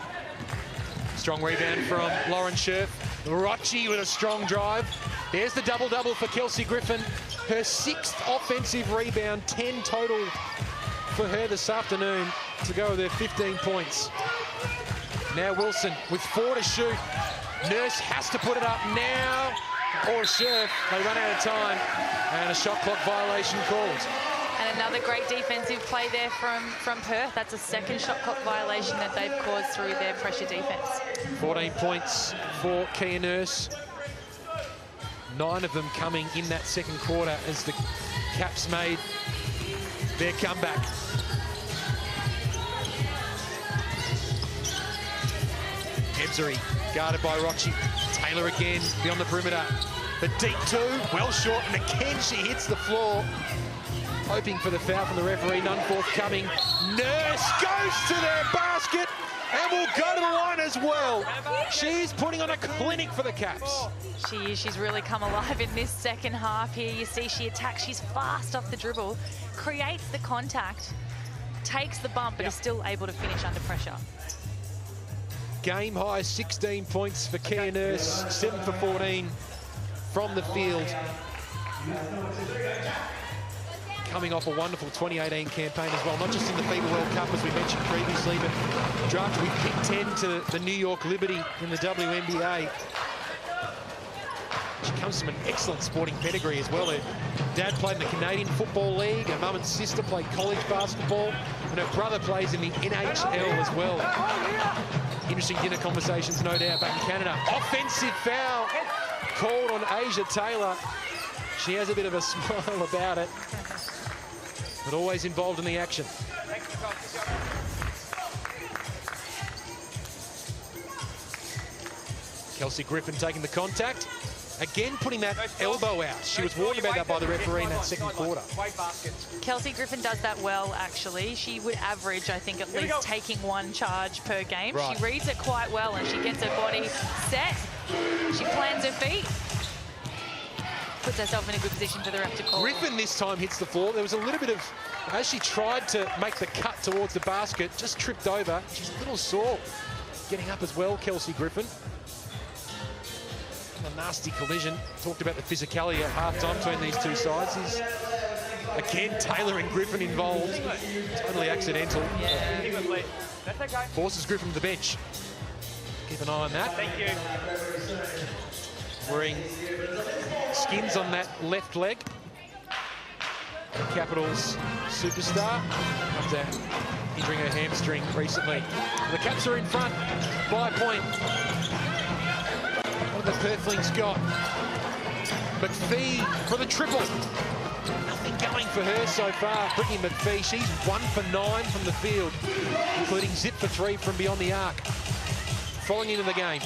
Strong rebound from Lauren Scherf. Rocci with a strong drive. There's the double-double for Kelsey Griffin. Her 6th offensive rebound, 10 total for her this afternoon to go with her 15 points. Now Wilson with 4 to shoot. Nurse has to put it up now. Or Scherf, they run out of time. And a shot clock violation called. And another great defensive play there from Perth. That's a second shot clock violation that they've caused through their pressure defense. 14 points for Kia Nurse. 9 of them coming in that second quarter as the Caps made their comeback. Ebzery guarded by Rocci. Taylor again beyond the perimeter. The deep 2, well short, and again she hits the floor. Hoping for the foul from the referee, none forthcoming. Nurse goes to their basket and will go to the line as well. She's putting on a clinic for the Caps. She is. She's really come alive in this second half here. You see she attacks. She's fast off the dribble, creates the contact, takes the bump, but is still able to finish under pressure. Game high 16 points for Kia Nurse, 7 for 14 from the field. Coming off a wonderful 2018 campaign as well, not just in the FIBA World Cup as we mentioned previously, but drafted with pick 10 to the New York Liberty in the WNBA. She comes from an excellent sporting pedigree as well. Her dad played in the Canadian Football League, her mum and sister played college basketball, and her brother plays in the NHL as well. Interesting dinner conversations, no doubt, back in Canada. Offensive foul called on Asia Taylor. She has a bit of a smile about it, but always involved in the action. Kelsey Griffin taking the contact. Again, putting that elbow out. She was warned about that by the referee in that second quarter. Kelsey Griffin does that well, actually. She would average, I think, at least taking 1 charge per game. Right. She reads it quite well, and she gets her body set. She plans her feet. Puts herself in a good position for the ref to call. Griffin this time hits the floor. There was a little bit of, as she tried to make the cut towards the basket, just tripped over. She's a little sore. Getting up as well, Kelsey Griffin. A nasty collision. Talked about the physicality at halftime between these two sides. Is again Taylor and Griffin involved. Totally accidental. Yeah. That's okay. Forces Griffin to the bench. Keep an eye on that. Thank you. Wearing skins on that left leg. Capitals superstar after injuring her hamstring recently. The Caps are in front by a point. What have the Perth Lynx got? McPhee for the triple. Nothing going for her so far. Brittany McPhee, she's 1 for 9 from the field, including zip for 3 from beyond the arc. Falling into the game.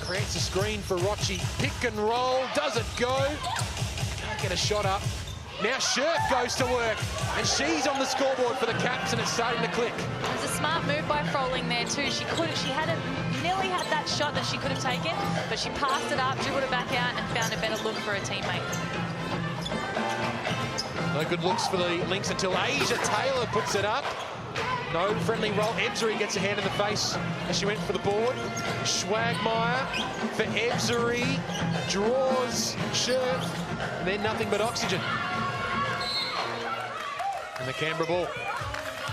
Creates a screen for Rocci. Pick and roll. Does it go? Can't get a shot up. Now Scherf goes to work, and she's on the scoreboard for the Caps, and it's starting to click. It was a smart move by Froling there too. She nearly had that shot that she could have taken, but she passed it up, dribbled it back out, and found a better look for her teammate. No good looks for the Lynx until Asia Taylor puts it up. No friendly roll. Ebzery gets a hand in the face as she went for the board. Schwagmeyer for Ebzery. Draws Scherf. And then nothing but oxygen. And the Canberra ball.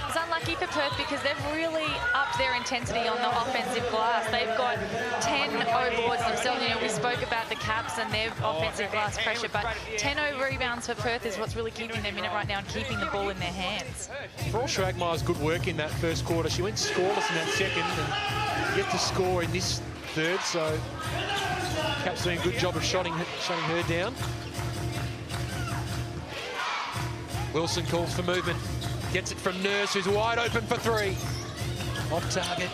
It's unlucky for Perth because they've really upped their intensity on the offensive glass. They've got 10 O-boards themselves. You know, we spoke about the Caps and their offensive glass pressure, but 10 O rebounds for Perth is what's really keeping them in it right now and keeping the ball in their hands. For all Schwagmeyer's good work in that first quarter, she went scoreless in that second and yet to score in this third, so Cap's doing a good job of shutting her down. Wilson calls for movement. Gets it from Nurse, who's wide open for three. Off target.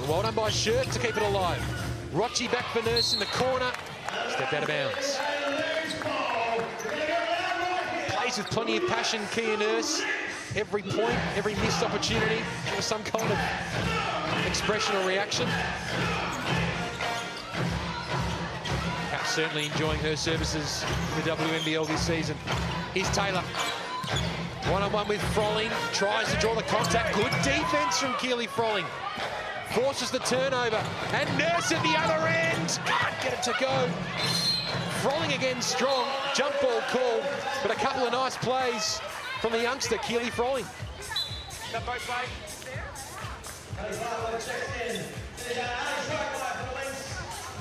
Well done by Shirt to keep it alive. Rochi back for Nurse in the corner. Stepped out of bounds. Plays with plenty of passion, Kia Nurse. Every point, every missed opportunity, there was some kind of expression or reaction. Cap certainly enjoying her services in the WNBL this season. Here's Taylor. One-on-one with Froling, tries to draw the contact. Good defense from Keely Froling. Forces the turnover, and Nurse at the other end. Can't get it to go. Froling again strong, jump ball called, but a couple of nice plays from the youngster, Keely Froling.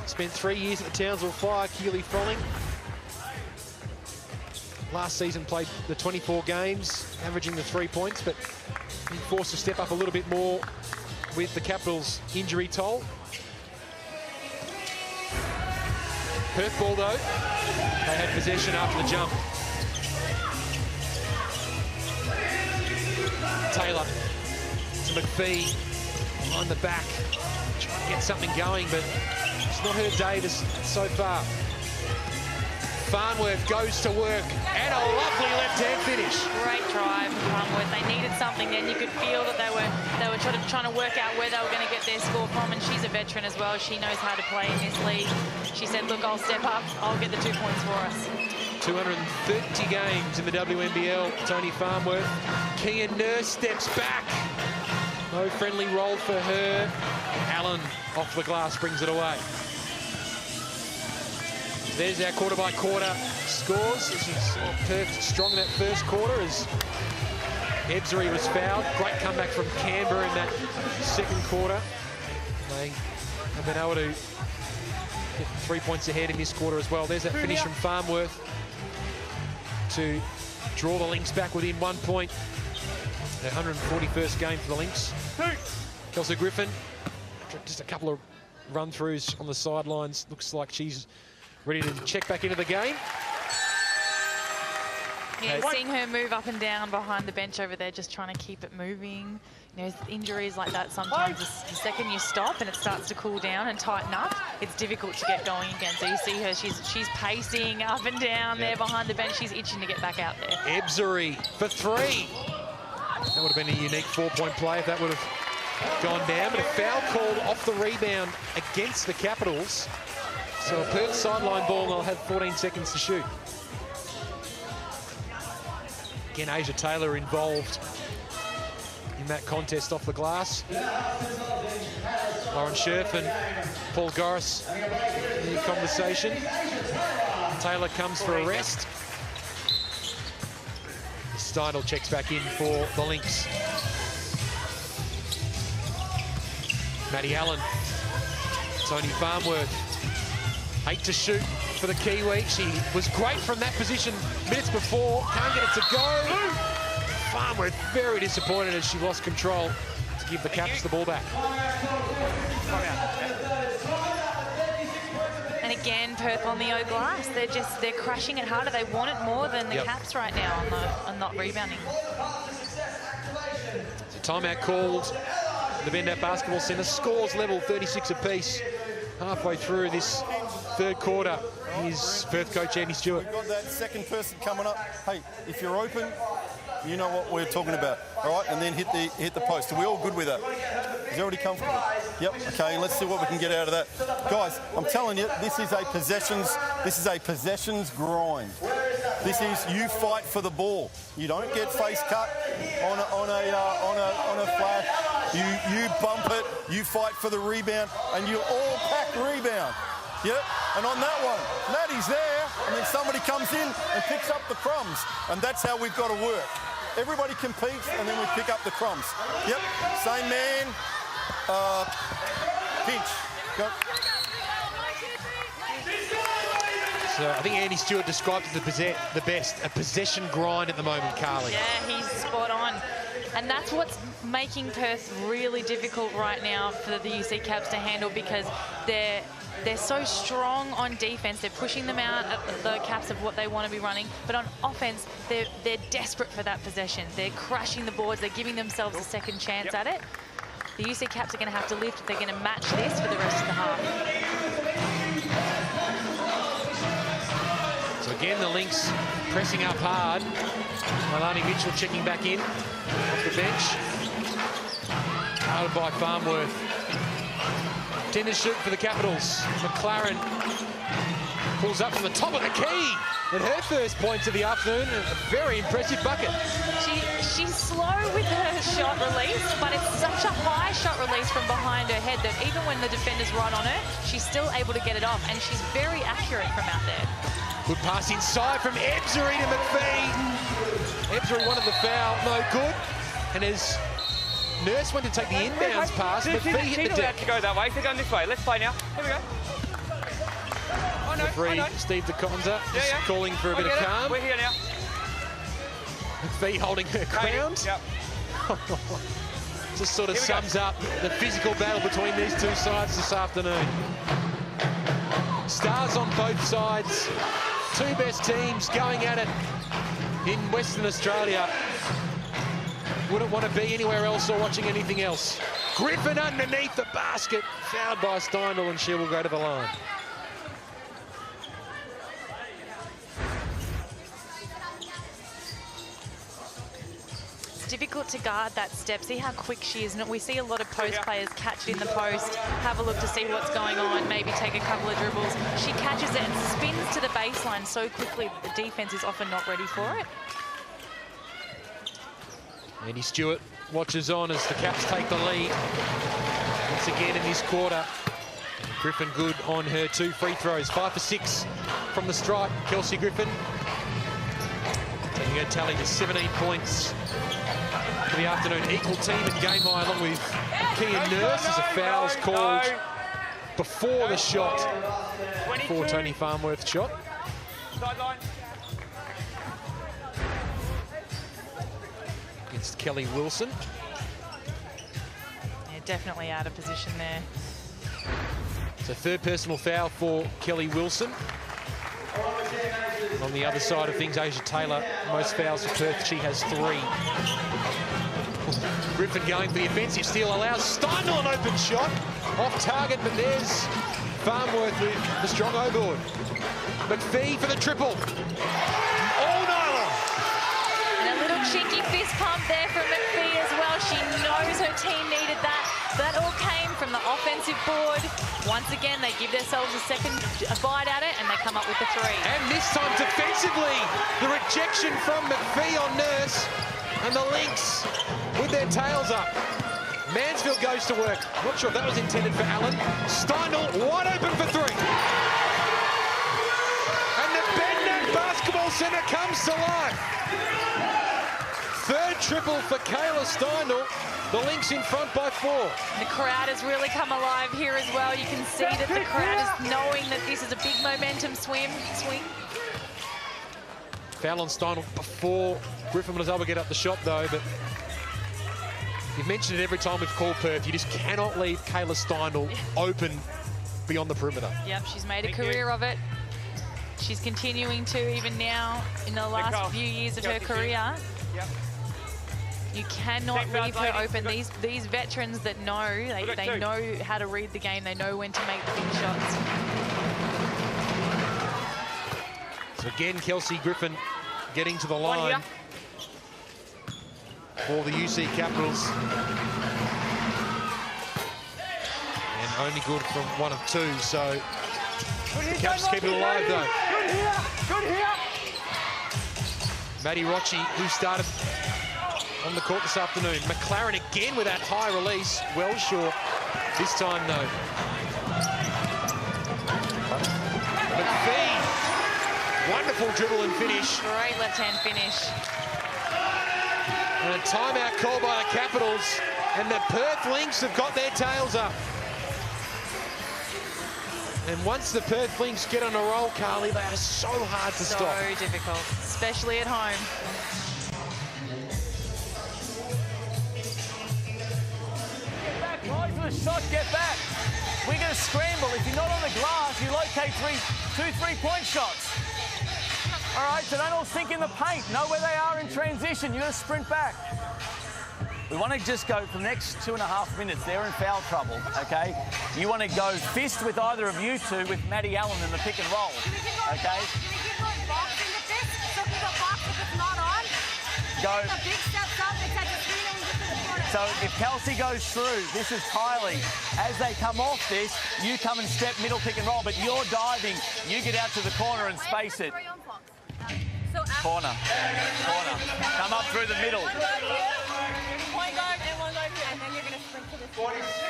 Spent 3 years at the Townsville Fire, Keely Froling. Last season played the 24 games, averaging the 3 points, but been forced to step up a little bit more with the Capitals' injury toll. Perth ball though, they had possession after the jump. Taylor to McPhee on the back, trying to get something going, but it's not her day so far. Farnworth goes to work, and a lovely left-hand finish. Great drive from Farnworth. They needed something then. You could feel that they were trying to work out where they were going to get their score from, and she's a veteran as well. She knows how to play in this league. She said, look, I'll step up. I'll get the 2 points for us. 230 games in the WNBL, Tony Farnworth. Kia Nurse steps back. No friendly roll for her. Allen off the glass brings it away. There's our quarter-by-quarter scores. This is Perth strong in that first quarter as Ebzery was fouled. Great comeback from Canberra in that second quarter. They have been able to get 3 points ahead in this quarter as well. There's that finish from Farnworth to draw the Lynx back within 1 point. Their 141st game for the Lynx. Kelsey Griffin, just a couple of run-throughs on the sidelines. Looks like she's ready to check back into the game. Yeah, seeing her move up and down behind the bench over there, just trying to keep it moving. You know, injuries like that, sometimes the second you stop and it starts to cool down and tighten up, it's difficult to get going again. So you see her, she's pacing up and down there behind the bench. She's itching to get back out there. Ebzery for three. That would have been a unique 4-point play if that would have gone down, but a foul called off the rebound against the Capitals. So a Perth sideline ball, and they'll have 14 seconds to shoot. Again, Asia Taylor involved in that contest off the glass. Lauren Scherf and Paul Goris in the conversation. Taylor comes for a rest. Steindl checks back in for the Lynx. Maddie Allen, Tony Farnworth. 8 to shoot for the Kiwi. She was great from that position minutes before. Can't get it to go. Farnworth very disappointed as she lost control to give the Caps the ball back. And again, Perth on the O-glass. They're crushing it harder. They want it more than the Caps right now on not rebounding. So timeout called. The Bendat Basketball Centre. Scores level, 36 apiece. Halfway through this third quarter is Perth coach Andy Stewart. We've got that second person coming up. Hey, if you're open, you know what we're talking about, all right? And then hit the post. Are we all good with that? Is everybody comfortable? Yep. Okay. Let's see what we can get out of that, guys. I'm telling you, this is a possessions grind. This is you fight for the ball. You don't get face cut on a flash. You bump it. You fight for the rebound, and you all pack rebound. Yep, and on that one, Maddie's there, and then somebody comes in and picks up the crumbs, and that's how we've got to work. Everybody competes, and then we pick up the crumbs. Yep, same man, pinch. Go. So I think Andy Stewart described it the best, a possession grind at the moment, Carly. Yeah, he's spot on. And that's what's making Perth really difficult right now for the UC Caps to handle, because they're so strong on defense. They're pushing them out at the Caps of what they want to be running. But on offense, they're desperate for that possession. They're crashing the boards. They're giving themselves a second chance at it. The UC Caps are going to have to lift if they're going to match this for the rest of the half. So again, the Lynx pressing up hard. Milani Mitchell checking back in off the bench. Guarded by Farnworth. 10 to shoot for the Capitals. McLaren pulls up from the top of the key. And her first points of the afternoon, a very impressive bucket. She's slow with her shot release, but it's such a high shot release from behind her head that even when the defender's right on her, she's still able to get it off, and she's very accurate from out there. Good pass inside from Ebzery to McPhee. Ebzery wanted the foul, no good. And as Nurse went to take the inbounds pass, McPhee hit the deck. To go that way, they're going this way. Let's play now. Here we go. Referee Steve DeConza calling for a bit of calm. We're here now. McPhee holding her ground. Yep. Just sort of sums up the physical battle between these two sides this afternoon. Stars on both sides. Two best teams going at it in Western Australia. Wouldn't want to be anywhere else or watching anything else. Griffin underneath the basket. Fouled by Steindl, and she will go to the line. Difficult to guard that step. See how quick she is. We see a lot of post players catch it in the post, have a look to see what's going on, maybe take a couple of dribbles. She catches it and spins to the baseline so quickly that the defense is often not ready for it. Andy Stewart watches on as the Caps take the lead. Once again in this quarter. Griffin good on her 2 free throws. 5 for 6 from the stripe. Kelsey Griffin taking her tally to 17 points for the afternoon. Equal team in game high along with Kian Nurse as a foul's called before the shot. Before Tony Farnworth's shot. Sideline. Against Kelly Wilson. Yeah, definitely out of position there. So third personal foul for Kelly Wilson. On the other side of things, Asia Taylor, most fouls for Perth. She has 3. Griffin going for the offensive steal, allows Steindl an open shot. Off target, but there's Farnworth with the strong O-board. McPhee for the triple. All night long. And a little cheeky fist pump there from McPhee as well. She knows her team needed that. That all came from the offensive board. Once again, they give themselves a second bite at it, and they come up with the 3. And this time defensively, the rejection from McPhee on Nurse, and the Lynx with their tails up. Mansfield goes to work. Not sure if that was intended for Allen. Steindl wide open for 3. And the Bendon Basketball Centre comes to life. Third triple for Kayla Steindl. The Lynx in front by 4. The crowd has really come alive here as well. You can see that the crowd is knowing that this is a big momentum swing. Foul on Steindl before Griffin was able to get up the shot, though. But you've mentioned it every time we've called Perth. You just cannot leave Kayla Steindl open beyond the perimeter. Yep, she's made a career of it. She's continuing to, even now, in the last few years of her career. Yep. You cannot leave her open. These veterans that know, they know how to read the game. They know when to make the big shots. So again, Kelsey Griffin getting to the line for the UC Capitals. And only good from 1 of 2, so the Caps keep it alive though. Good here. Maddie Rocci, who started on the court this afternoon. McLaren again with that high release. Well short this time, though. McPhee, wonderful dribble and finish. Great left-hand finish. And a timeout call by the Capitals. And the Perth Lynx have got their tails up. And once the Perth Lynx get on a roll, Carly, they are so hard to stop. So difficult, especially at home. a shot, get back. We're going to scramble. If you're not on the glass, you locate two three-point shots. All right, so don't all sink in the paint. Know where they are in transition. You've got to sprint back. We want to just go for the next 2.5 minutes. They're in foul trouble, okay? You want to go fist with either of you two with Maddie Allen in the pick and roll, okay? Go. So if Kelsey goes through, this is Kylie. As they come off this, you come and step middle pick and roll, but you're diving. You get out to the corner and space it. Corner. Come up through the middle.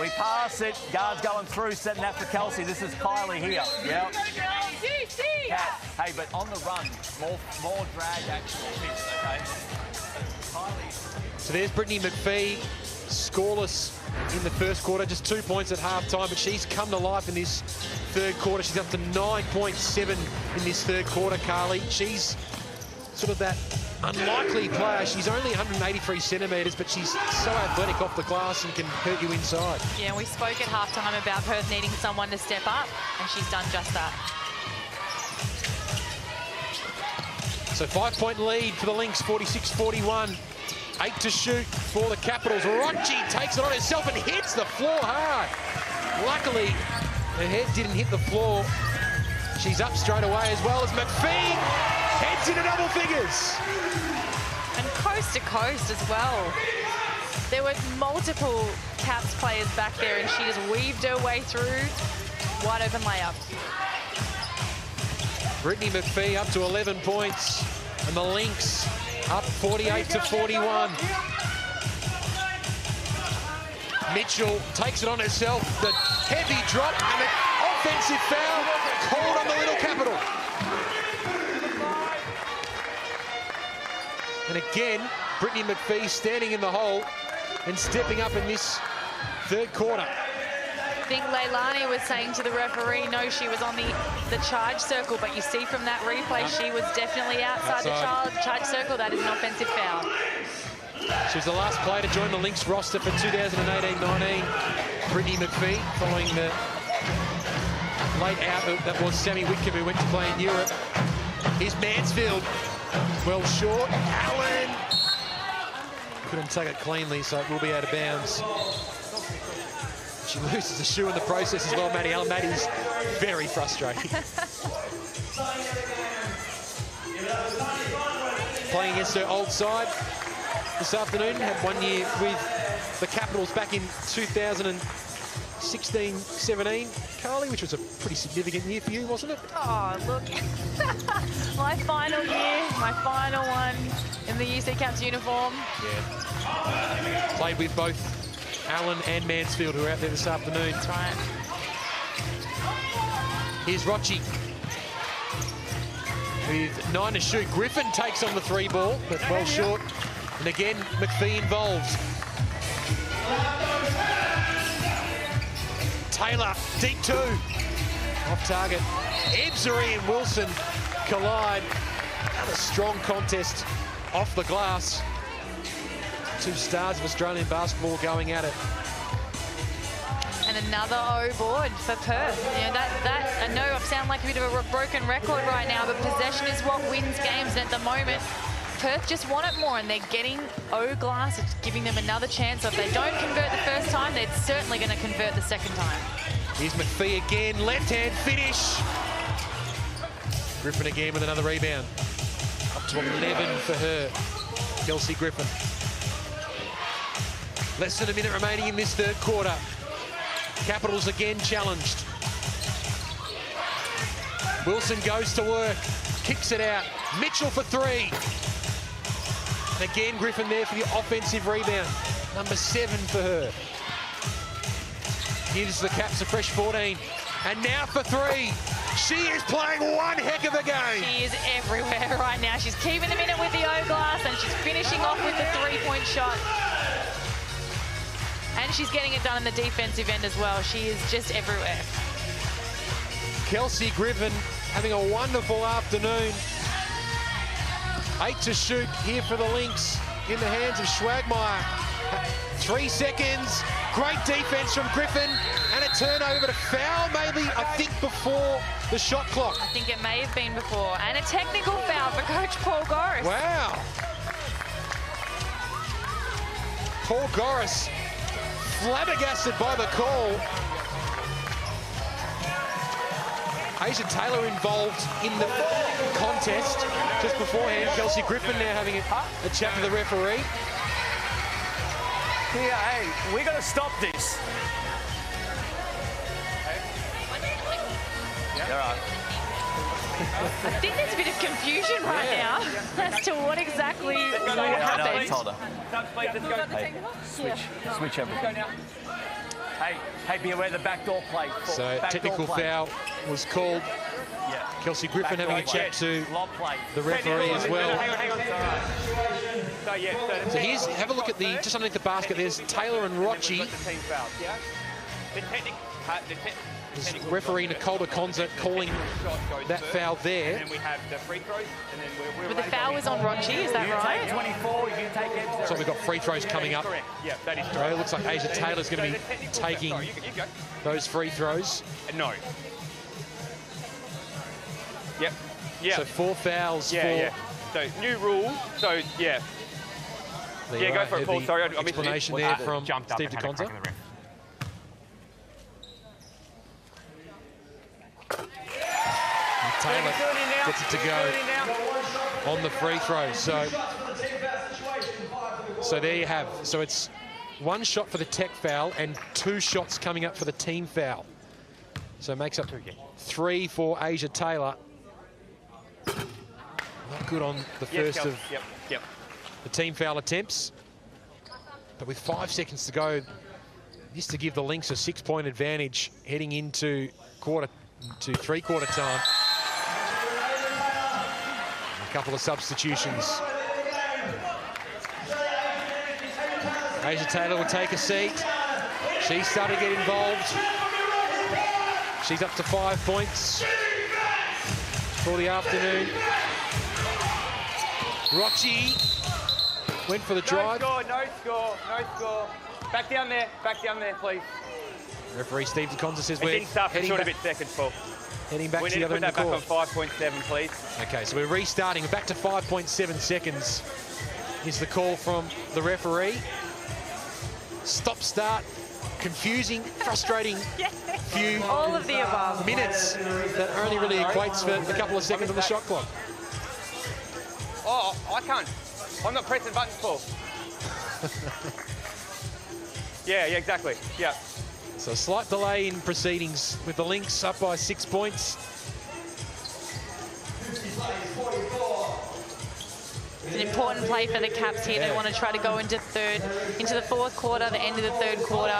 We pass it. Guard's going through, setting that for Kelsey. This is Kylie here. Yep. Cat. Hey, but on the run, more drag actual hits, okay? Kylie. So there's Brittany McPhee, scoreless in the first quarter, just 2 points at halftime, but she's come to life in this third quarter. She's up to 9.7 in this third quarter, Carly. She's sort of that unlikely player. She's only 183 centimetres, but she's so athletic off the glass and can hurt you inside. Yeah, we spoke at halftime about Perth needing someone to step up, and she's done just that. So 5-point lead for the Lynx, 46-41. 8 to shoot for the Capitals. Rochi takes it on herself and hits the floor hard. Luckily, her head didn't hit the floor. She's up straight away, as well as McPhee heads into double figures. And coast to coast as well. There were multiple Caps players back there, and she just weaved her way through. Wide open layup. Brittany McPhee up to 11 points, and the Lynx up 48-41. Mitchell takes it on herself. The heavy drop and an offensive foul called on the Little Capital. And again, Brittany McPhee standing in the hole and stepping up in this third quarter. I think Leilani was saying to the referee, no, she was on the charge circle, but you see from that replay, she was definitely outside the charge circle. That is an offensive foul. She was the last player to join the Lynx roster for 2018-19. Brittany McPhee, following the late out that was Sammy Whitcomb, who went to play in Europe. Here's Mansfield, well short. Allen couldn't take it cleanly, so it will be out of bounds. She loses the shoe in the process as well, Maddie Allen. Maddie's very frustrating. Playing against her old side this afternoon. Had 1 year with the Capitals back in 2016-17, Carly, which was a pretty significant year for you, wasn't it? Oh, look. My final year, my final one in the UC Caps uniform. Yeah. Played with both Allen and Mansfield, who are out there this afternoon. That's right. Here's Rochi with 9 to shoot. Griffin takes on the 3 ball, but well short. And again, McPhee involved. Taylor, deep 2. Off target. Ebsary and Wilson collide. Another strong contest off the glass. 2 stars of Australian basketball going at it. And another O board for Perth. You know, I know I sound like a bit of a broken record right now, but possession is what wins games. And at the moment, Perth just want it more, and they're getting O glass. It's giving them another chance. So if they don't convert the first time, they're certainly going to convert the second time. Here's McPhee again, left-hand finish. Griffin again with another rebound. Up to 11 for her, Kelsey Griffin. Less than a minute remaining in this third quarter. Capitals again challenged. Wilson goes to work, kicks it out. Mitchell for 3. And again, Griffin there for the offensive rebound. Number 7 for her. Gives the Caps a fresh 14. And now for 3. She is playing one heck of a game. She is everywhere right now. She's keeping them in it with the O glass, and she's finishing off with the 3-point shot. And she's getting it done in the defensive end as well. She is just everywhere. Kelsey Griffin having a wonderful afternoon. 8 to shoot here for the Lynx in the hands of Schwagmeyer. 3 seconds. Great defense from Griffin. And a turnover, but a foul maybe, I think, before the shot clock. I think it may have been before. And a technical foul for Coach Paul Goris. Wow. Paul Goris flabbergasted by the call. Asia Taylor involved in the contest just beforehand. Kelsey Griffin now having a chat with the referee. Yeah, hey, we got to stop this. You're right. I think there's a bit of confusion right now as to what exactly happened. Hey, switch everything. Hey, be aware of the backdoor play. So technical foul was called. Yeah. Kelsey Griffin having a chat to the referee as well. So here's, have a look at the, just underneath the basket, there's Taylor and Rochi. There's referee Nicole DeConza calling that foul there. And then we have the free throws, and then But the foul was on Rochi, is that right? 24, you can take it. So we've got free throws coming up. Yeah, that is It looks like Asia Taylor's going to be taking those free throws. No. Yep. Yeah. So 4 fouls for... Yeah. So new rule. So yeah. There Go for it, Paul. Sorry, I missed it. Explanation there from Jumped up Steve and had a DeConza. crack at the ref. Taylor gets it to go on the free throws. So there you have. So it's 1 shot for the tech foul and 2 shots coming up for the team foul. So it makes up 3 for Asia Taylor. Not good on the first of the team foul attempts. But with 5 seconds to go, this to give the Lynx a 6-point advantage heading into three-quarter time. A couple of substitutions. Asia Taylor will take a seat. She's starting to get involved. She's up to 5 points for the afternoon. Rochi went for the drive. No score. Back down there, please. Referee Steve DeConza says we're It's in stuff, heading short a back, bit seconds, Paul. heading back We to need the to other put end of that the back court. on 5.7, please. Okay, so we're restarting. We're back to 5.7 seconds. Is the call from the referee. Stop, start, confusing, frustrating few All of the above. minutes that only really equates for a couple of seconds on the shot clock. Oh, I can't. I'm not pressing buttons, Paul. Yeah, exactly. Yeah. So a slight delay in proceedings with the Lynx up by 6 points. It's an important play for the Caps here. They want to try to go into the fourth quarter, the end of the third quarter,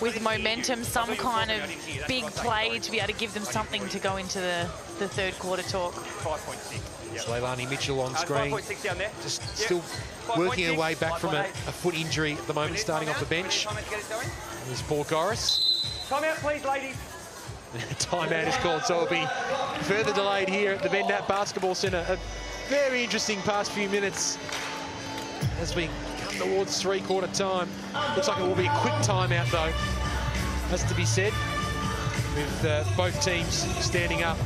with momentum, some kind of big play to be able to give them something to go into the third quarter talk. 5.6. It's Leilani Mitchell on screen. 5.6 down there. Just still working her way back from a foot injury at the moment, starting off the bench. There's Paul Goris. Time out, please, ladies. Timeout is called, so it'll be further delayed here at the Bendat Basketball Centre. A very interesting past few minutes as we come towards three-quarter time. Looks like it will be a quick timeout, though, has to be said, with both teams standing up.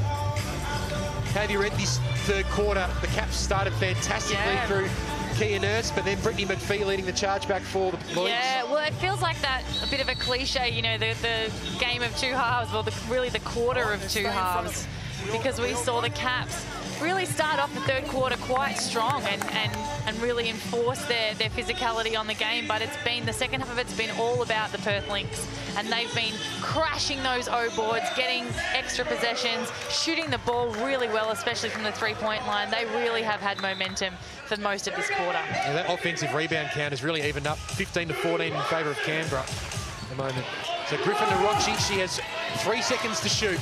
How have you read this third quarter? The Caps started fantastically through Kia Nurse, but then Brittany McPhee leading the charge back for the Lynx. Yeah, well, it feels like that a bit of a cliche, you know, the game of 2 halves, well, really the quarter of 2 halves, because we saw the Caps really start off the third quarter quite strong and really enforce their physicality on the game, but it's been, the second half of it's been all about the Perth Lynx, and they've been crashing those O boards, getting extra possessions, shooting the ball really well, especially from the three-point line. They really have had momentum for most of this quarter. And that offensive rebound count has really evened up, 15 to 14 in favour of Canberra at the moment. So Griffin to Rochi, she has 3 seconds to shoot.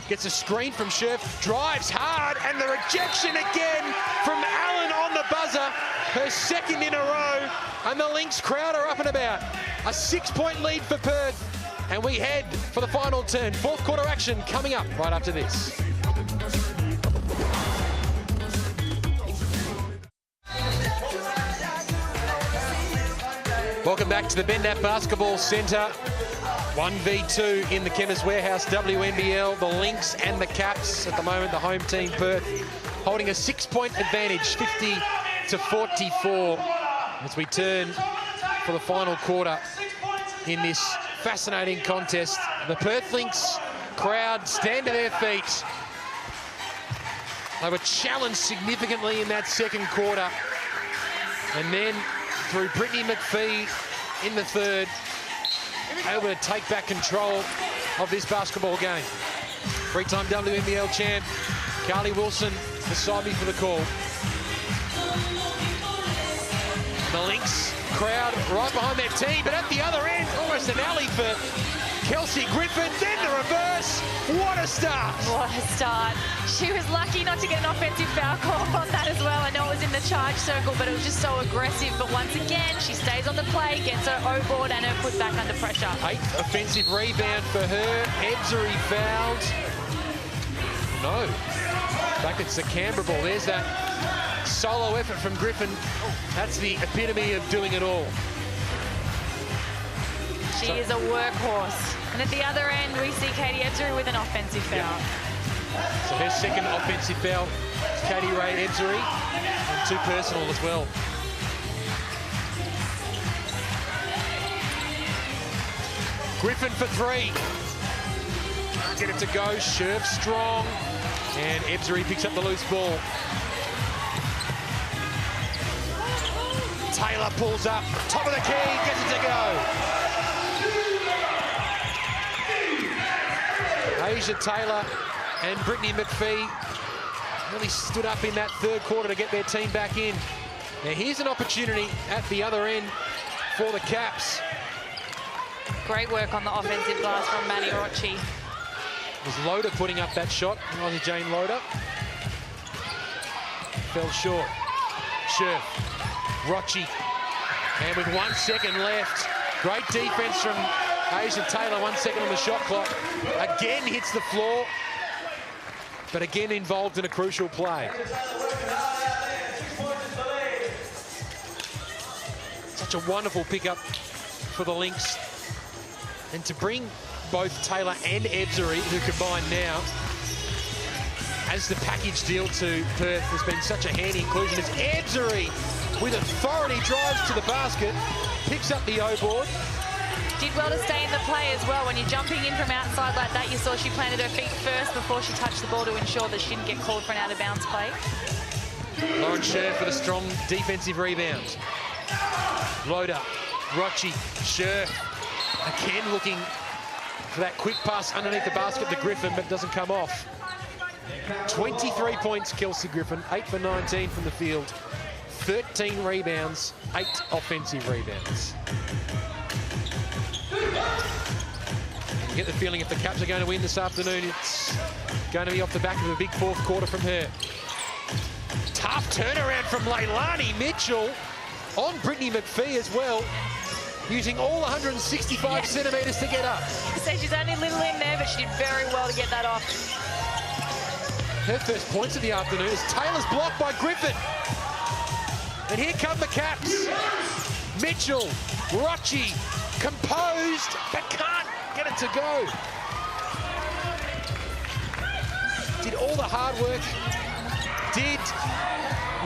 Gets a screen from Scherf, drives hard, and the rejection again from Allen on the buzzer. Her second in a row, and the Lynx crowd are up and about. A 6-point lead for Perth, and we head for the final turn. Fourth quarter action coming up right after this. Welcome back to the Bendat Basketball Centre. 1v2 in the Chemist Warehouse WNBL. The Lynx and the Caps at the moment, the home team Perth, holding a 6-point advantage, 50-44, as we turn for the final quarter in this fascinating contest. The Perth Lynx crowd stand to their feet. They were challenged significantly in that second quarter. And then through Brittany McPhee in the third, able to take back control of this basketball game. Three-time WNBL champ, Carly Wilson beside me for the call. The Lynx crowd right behind their team, but at the other end, almost an alley for Kelsey Griffin, then the reverse. What a start. What a start. She was lucky not to get an offensive foul call on that as well. I know it was in the charge circle, but it was just so aggressive. But once again, she stays on the play, gets her O-board and her foot back under pressure. 8th offensive rebound for her. Ebzery fouled. No. Back it's the Canberra ball. There's that solo effort from Griffin. That's the epitome of doing it all. She is a workhorse. And at the other end, we see Katie Ebzery with an offensive foul. So her second offensive foul, Katie Ray Ebzery, and 2 personal as well. Griffin for 3. Get it to go, Scherf strong, and Ebzery picks up the loose ball. Taylor pulls up, top of the key, gets it to go. Asia Taylor and Brittany McPhee really stood up in that third quarter to get their team back in. Now here's an opportunity at the other end for the Caps. Great work on the offensive glass from Maddie Rocci. It was Loader putting up that shot, Aussie Jane Loader. Fell short. Scherf, Rocci, and with 1 second left, great defense from Asia Taylor, 1 second on the shot clock. Again hits the floor, but again involved in a crucial play. Such a wonderful pickup for the Lynx. And to bring both Taylor and Ebzery, who combine now, as the package deal to Perth has been such a handy inclusion. It's Ebzery with authority, drives to the basket, picks up the O-board. Did well to stay in the play as well. When you're jumping in from outside like that, you saw she planted her feet first before she touched the ball to ensure that she didn't get called for an out-of-bounds play. Lauren Scherf for the strong defensive rebound. Loader, Rocci, Scherf, again looking for that quick pass underneath the basket to Griffin, but doesn't come off. 23 points, Kelsey Griffin, 8 for 19 from the field, 13 rebounds, 8 offensive rebounds. You get the feeling if the Caps are going to win this afternoon, it's going to be off the back of a big fourth quarter from her. Tough turnaround from Leilani Mitchell on Brittany McPhee as well, using all 165 centimetres to get up. So she's only a little in there, but she did very well to get that off. Her first points of the afternoon is Taylor's blocked by Griffin. And here come the Caps. Mitchell, Rocci, composed, but can't get it to go. Did all the hard work. Did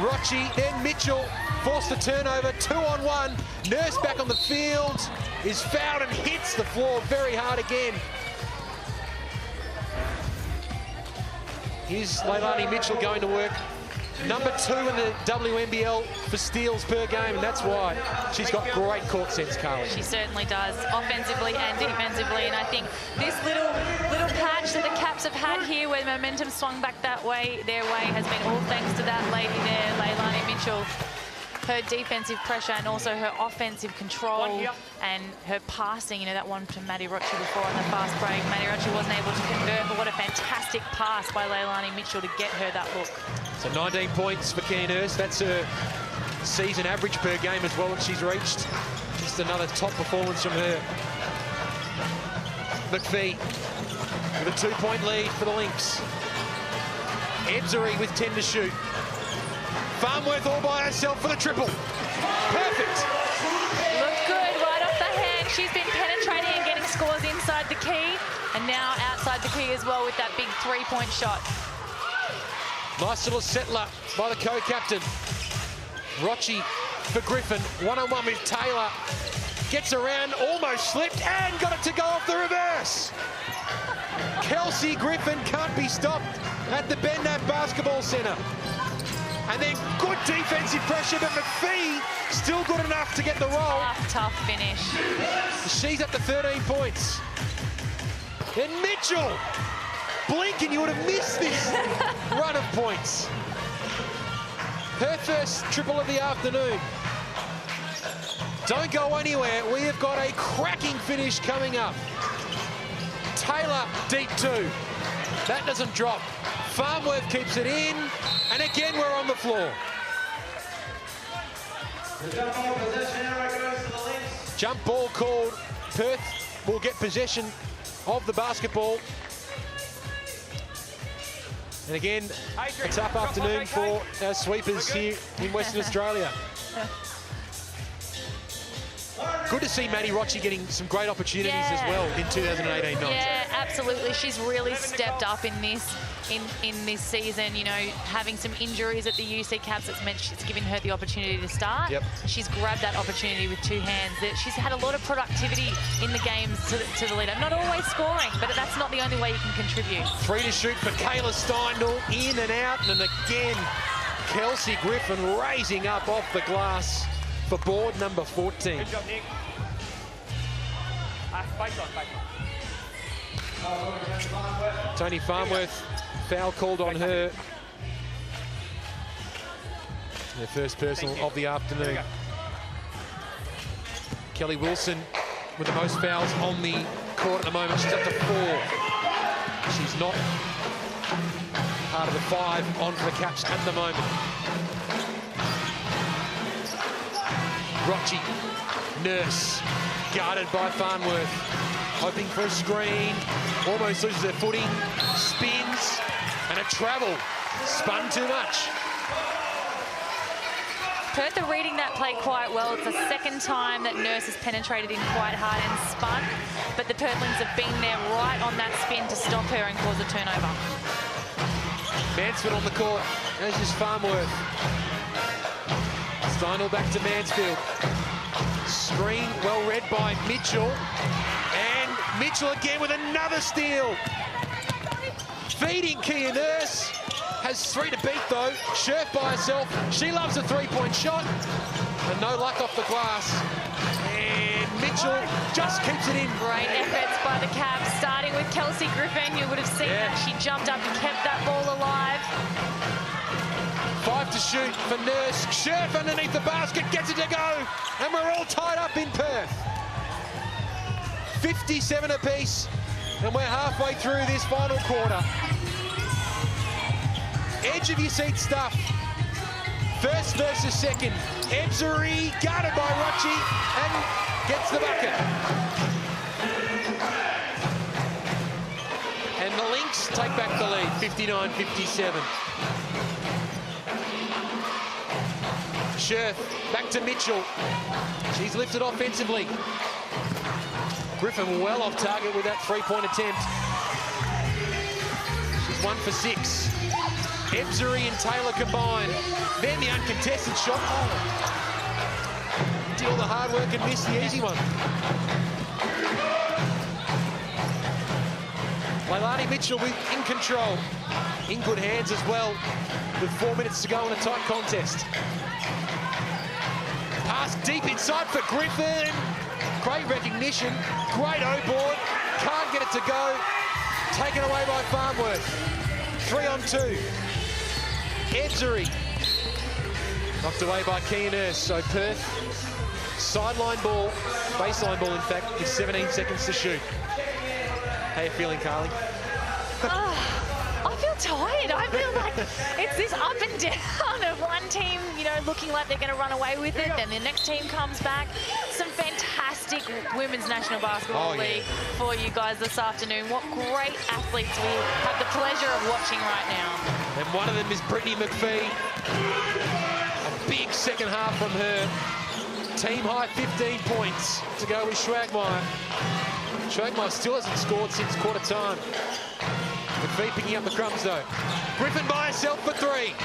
Rocci, then Mitchell forced the turnover, 2-on-1. Nurse back on the field, is fouled and hits the floor very hard again. Here's Leilani Mitchell going to work. Number 2 in the WNBL for steals per game, and that's why she's got great court sense, Carly. She certainly does, offensively and defensively, and I think this little patch that the Caps have had here where momentum swung back their way has been all thanks to that lady there, Leilani Mitchell. Her defensive pressure and also her offensive control and her passing, you know, that one to Maddie Rocci before on the fast break. Maddie Rocci wasn't able to convert, but what a fantastic pass by Leilani Mitchell to get her that look. So 19 points for Kia Nurse. That's her season average per game as well that she's reached. Just another top performance from her. McPhee with a 2-point lead for the Lynx. Ebzery with 10 to shoot. Farnworth all by herself for the triple. Perfect. Looked good She's been penetrating and getting scores inside the key, and now outside the key as well with that big three-point shot. Nice little settler by the co-captain. Rochi for Griffin, one-on-one with Taylor. Gets around, almost slipped, and got it to go off the reverse. Kelsey Griffin can't be stopped at the Bendap Basketball Centre. And then good defensive pressure, but McPhee still good enough to get the roll. Tough finish. She's up to 13 points. Then Mitchell. Blink and you would have missed this run of points. Her first triple of the afternoon. Don't go anywhere. We have got a cracking finish coming up. Taylor, deep two. That doesn't drop. Farnworth keeps it in. And again, we're on the floor. Jump ball called. Perth will get possession of the basketball. And again, a tough afternoon for our sweepers here in Western Australia. Good to see Maddie Rochi getting some great opportunities as well in 2018-19. Yeah, absolutely. She's really stepped up in this season. You know, having some injuries at the UC Caps, it's given her the opportunity to start. Yep. She's grabbed that opportunity with two hands. She's had a lot of productivity in the games to the lead up. Not always scoring, but that's not the only way you can contribute. 3 to shoot for Kayla Steindl, in and out, and again, Kelsey Griffin raising up off the glass for board number 14. Good job, Nick. Space on. Tony Farnworth, foul called on her. Their first personal of the afternoon. Kelly Wilson with the most fouls on the court at the moment. She's up to 4. She's not part of the 5 on for the Caps at the moment. Rochi, Nurse, guarded by Farnworth, hoping for a screen, almost loses her footing, spins, and a travel, spun too much. Perth are reading that play quite well. It's the second time that Nurse has penetrated in quite hard and spun, but the Perth Lynx have been there right on that spin to stop her and cause a turnover. Mansfield on the court, as is Farnworth. Steindl back to Mansfield. Screen well read by Mitchell. And Mitchell again with another steal. Feeding Kia Nurse. Has 3 to beat though. Scherf by herself. She loves a 3-point shot. And no luck off the glass. And Mitchell just keeps it in. Great efforts by the Cavs, starting with Kelsey Griffin. You would have seen that she jumped up and kept that ball alive. 5 to shoot for Nurse. Scherf underneath the basket, gets it to go. And we're all tied up in Perth. 57 apiece. And we're halfway through this final quarter. Edge of your seat stuff. First versus second. Ebzery guarded by Rochi and gets the bucket. And the Lynx take back the lead, 59-57. Scherf back to Mitchell. She's lifted offensively. Griffin well off target with that 3-point attempt. She's 1 for 6. Ebzery and Taylor combined. Then the uncontested shot. Oh. Did all the hard work and missed the easy one. Leilani Mitchell in control. In good hands as well, with 4 minutes to go in a tight contest. Pass deep inside for Griffin. Great recognition. Great O-board. Can't get it to go. Taken away by Farnworth. 3 on 2. Ebzery. Knocked away by Kia Nurse. So Perth, sideline ball, baseline ball in fact, with 17 seconds to shoot. How you feeling, Carly? I feel tired. I feel like it's this up and down of one team, you know, looking like they're going to run away with it. Then the next team comes back. Some fantastic Women's National Basketball League for you guys this afternoon. What great athletes we have the pleasure of watching right now. And one of them is Brittany McPhee. A big second half from her. Team high 15 points to go with Schwagmeyer. Schwagmeyer still hasn't scored since quarter time. McPhee picking up the crumbs though. Griffin by herself for 3.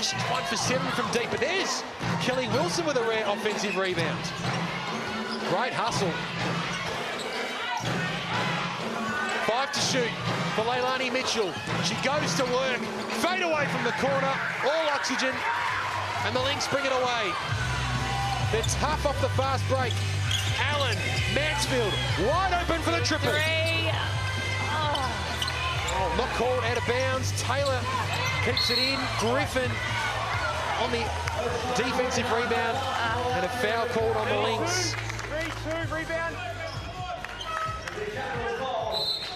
She's 1 for 7 from deep, but there's Kelly Wilson with a rare offensive rebound. Great hustle. 5 to shoot for Leilani Mitchell. She goes to work. Fade away from the corner. All oxygen. And the Lynx bring it away. They're tough off the fast break. Allen, Mansfield, wide open for the triple. Oh, not called, out of bounds. Taylor keeps it in. Griffin on the defensive rebound. And a foul called on the Lynx. 3-2 rebound.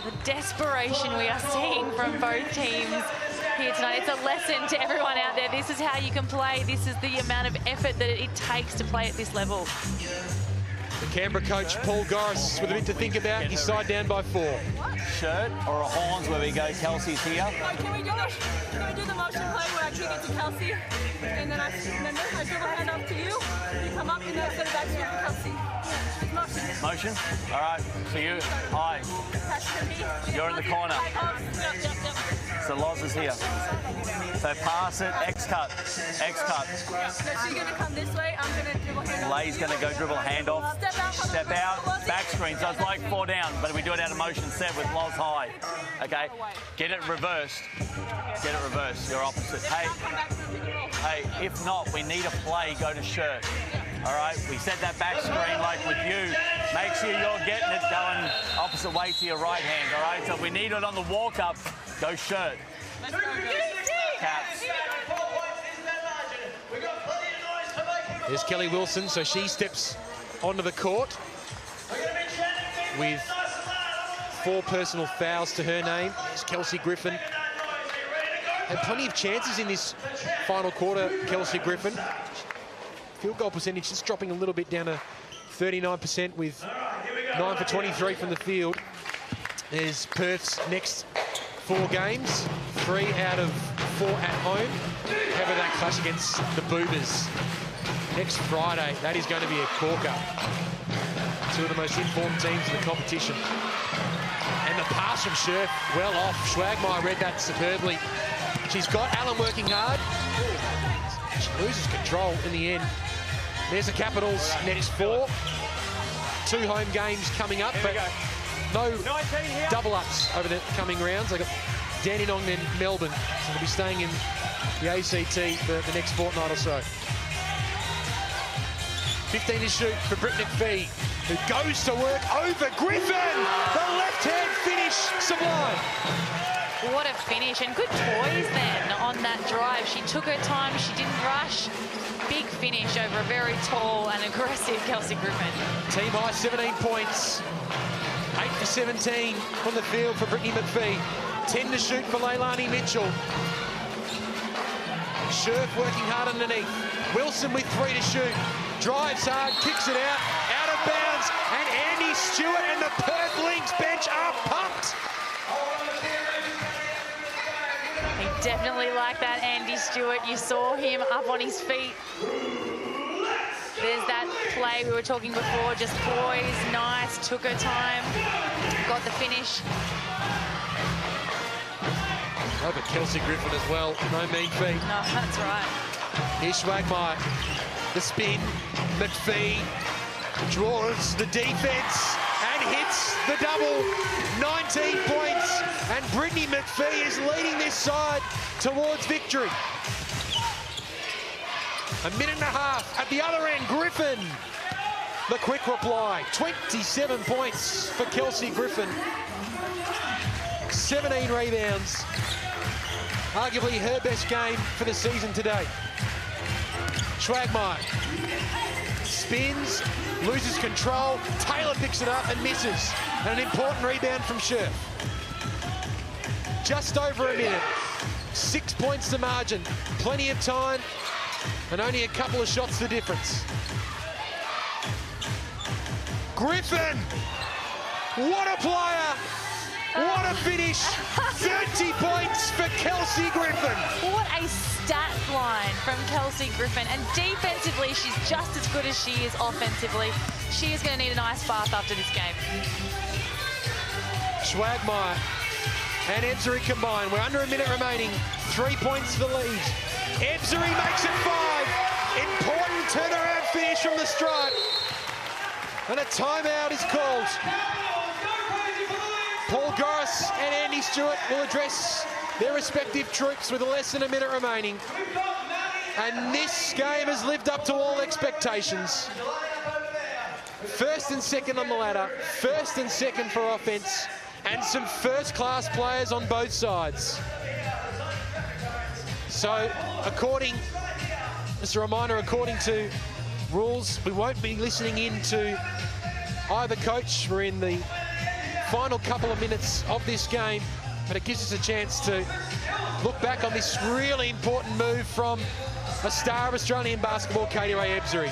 The desperation we are seeing from both teams here tonight. It's a lesson to everyone out there. This is how you can play. This is the amount of effort that it takes to play at this level. The Canberra coach, Paul Goris, with a bit to think about. He's side down by 4. Shirt or a horns where we go, Kelsey's here. Can we do the motion play where I kick it to Kelsey, and then I dribble hand off to you, you come up, and then I send it back to Kelsey. Motion? All right, so you, hi. You're in the corner. So Loz is here. So pass it, X-cut, X-cut. So you're going to come this way, I'm going to dribble hand off. Lay's going to go dribble handoff. Step out, back screen. So it's like 4 down, but we do it out of motion set with Loz high. Okay? Get it reversed. Get it reversed. You're opposite. Hey, if not, we need a play, go to shirt. All right? We set that back screen like with you. Make sure you're getting it going opposite way to your right hand. All right? So if we need it on the walk up, go shirt. Caps. There's Kelly Wilson, so she steps onto the court with 4 personal fouls to her name. It's Kelsey Griffin. Had plenty of chances in this final quarter, Kelsey Griffin. Field goal percentage just dropping a little bit down to 39% with 9 for 23 from the field. There's Perth's next 4 games, 3 out of 4 at home. However, that clash against the Boobers next Friday, that is going to be a corker. 2 of the most informed teams in the competition. And the pass from Scherf, well off. Schwagmeyer read that superbly. She's got Allen working hard. She loses control in the end. There's the Capitals' next 4. 2 home games coming up, but no double-ups over the coming rounds. They've got Dandenong and Melbourne, so they'll be staying in the ACT for the next fortnight or so. 15 to shoot for Britt McPhee, who goes to work over Griffin. The left-hand finish, sublime. What a finish, and good poise then on that drive. She took her time, she didn't rush. Big finish over a very tall and aggressive Kelsey Griffin. Team high 17 points. 8 for 17 from the field for Brittany McPhee. 10 to shoot for Leilani Mitchell. Scherf working hard underneath. Wilson with 3 to shoot. Drives hard, kicks it out of bounds, and Andy Stewart and the Perth Lynx bench are pumped. He definitely liked that, Andy Stewart. You saw him up on his feet. There's that play we were talking before, just poised, nice, took her time, got the finish. Oh, but Kelsey Griffin as well, no mean feat. No, that's right. Here's Schwagmeyer, the spin, McPhee draws the defense and hits the double. 19 points, and Brittany McPhee is leading this side towards victory. A minute and a half at the other end, Griffin. The quick reply, 27 points for Kelsey Griffin. 17 rebounds. Arguably her best game for the season today. Schwagmeyer spins, loses control. Taylor picks it up and misses. And an important rebound from Scherf. Just over a minute. 6 points to margin. Plenty of time. And only a couple of shots the difference. Griffin! What a player! What a finish! 30 points for Kelsey Griffin. What a stat line from Kelsey Griffin. And defensively, she's just as good as she is offensively. She is going to need an ice bath after this game. Schwagmeyer and Ebzery combined. We're under a minute remaining. 3 points for the lead. Ebzery makes it 5. Important turnaround finish from the stripe. And a timeout is called. Paul Goris and Andy Stewart will address their respective troops with less than a minute remaining. And this game has lived up to all expectations. First and second on the ladder, first and second for offense, and some first-class players on both sides. So, just a reminder, according to rules, we won't be listening in to either coach. We're in the final couple of minutes of this game, but it gives us a chance to look back on this really important move from a star of Australian basketball, Katie Ray Ebzery.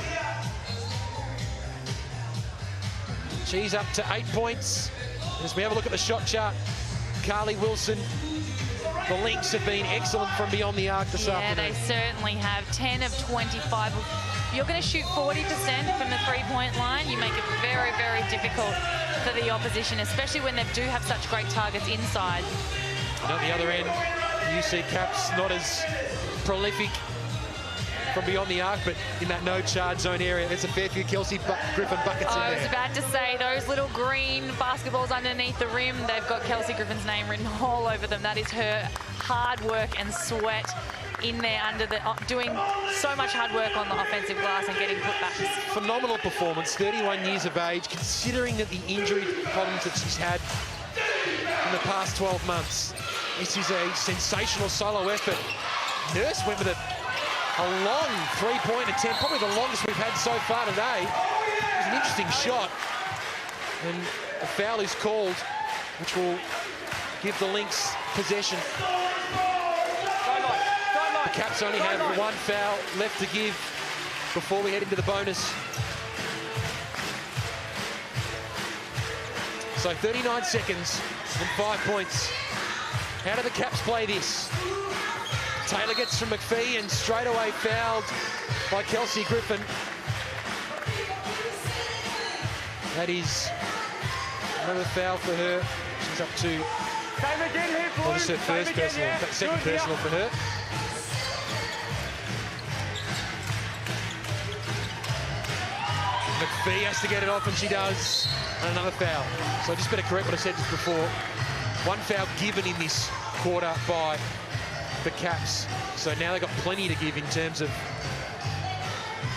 She's up to 8 points. As we have a look at the shot chart, Carly Wilson, the Lynx have been excellent from beyond the arc this afternoon. Yeah, they certainly have. 10 of 25. You're going to shoot 40% from the three-point line. You make it very, very difficult for the opposition, especially when they do have such great targets inside. And at the other end, UC Caps not as prolific from beyond the arc, but in that no charge zone area, there's a fair few Kelsey Griffin buckets in there. I was about to say, those little green basketballs underneath the rim, they've got Kelsey Griffin's name written all over them. That is her hard work and sweat in there under the, doing so much hard work on the offensive glass and getting putbacks. Phenomenal performance, 31 years of age, considering that the injury problems that she's had in the past 12 months. This is a sensational solo effort. Nurse went with a long three-point attempt, probably the longest we've had so far today. It was an interesting shot. And a foul is called, which will give the Lynx possession. The Caps only have one foul left to give before we head into the bonus. So 39 seconds and 5 points. How do the Caps play this? Taylor gets from McPhee and straight away fouled by Kelsey Griffin. That is another foul for her. She's up to, well, this is her first personal, second personal for her. McPhee has to get it off, and she does. And another foul. So I just better correct what I said just before. One foul given in this quarter by the Caps. So now they've got plenty to give in terms of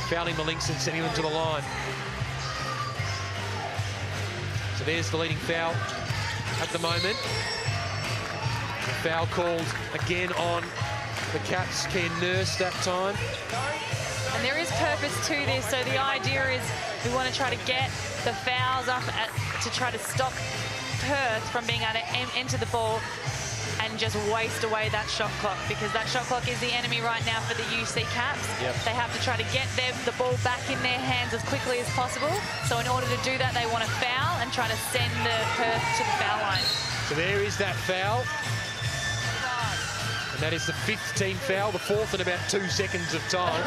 fouling the Lynx and sending them to the line. So there's the leading foul at the moment. The foul called again on the Caps. Ken Nurse that time. And there is purpose to this. So the idea is we want to try to get the fouls up to try to stop Perth from being able to enter the ball and just waste away that shot clock, because that shot clock is the enemy right now for the UC Caps. Yep. They have to try to get the ball back in their hands as quickly as possible. So in order to do that, they want to foul and try to send the Perth to the foul line. So there is that foul. And that is the 5th team foul, the 4th in about 2 seconds of time.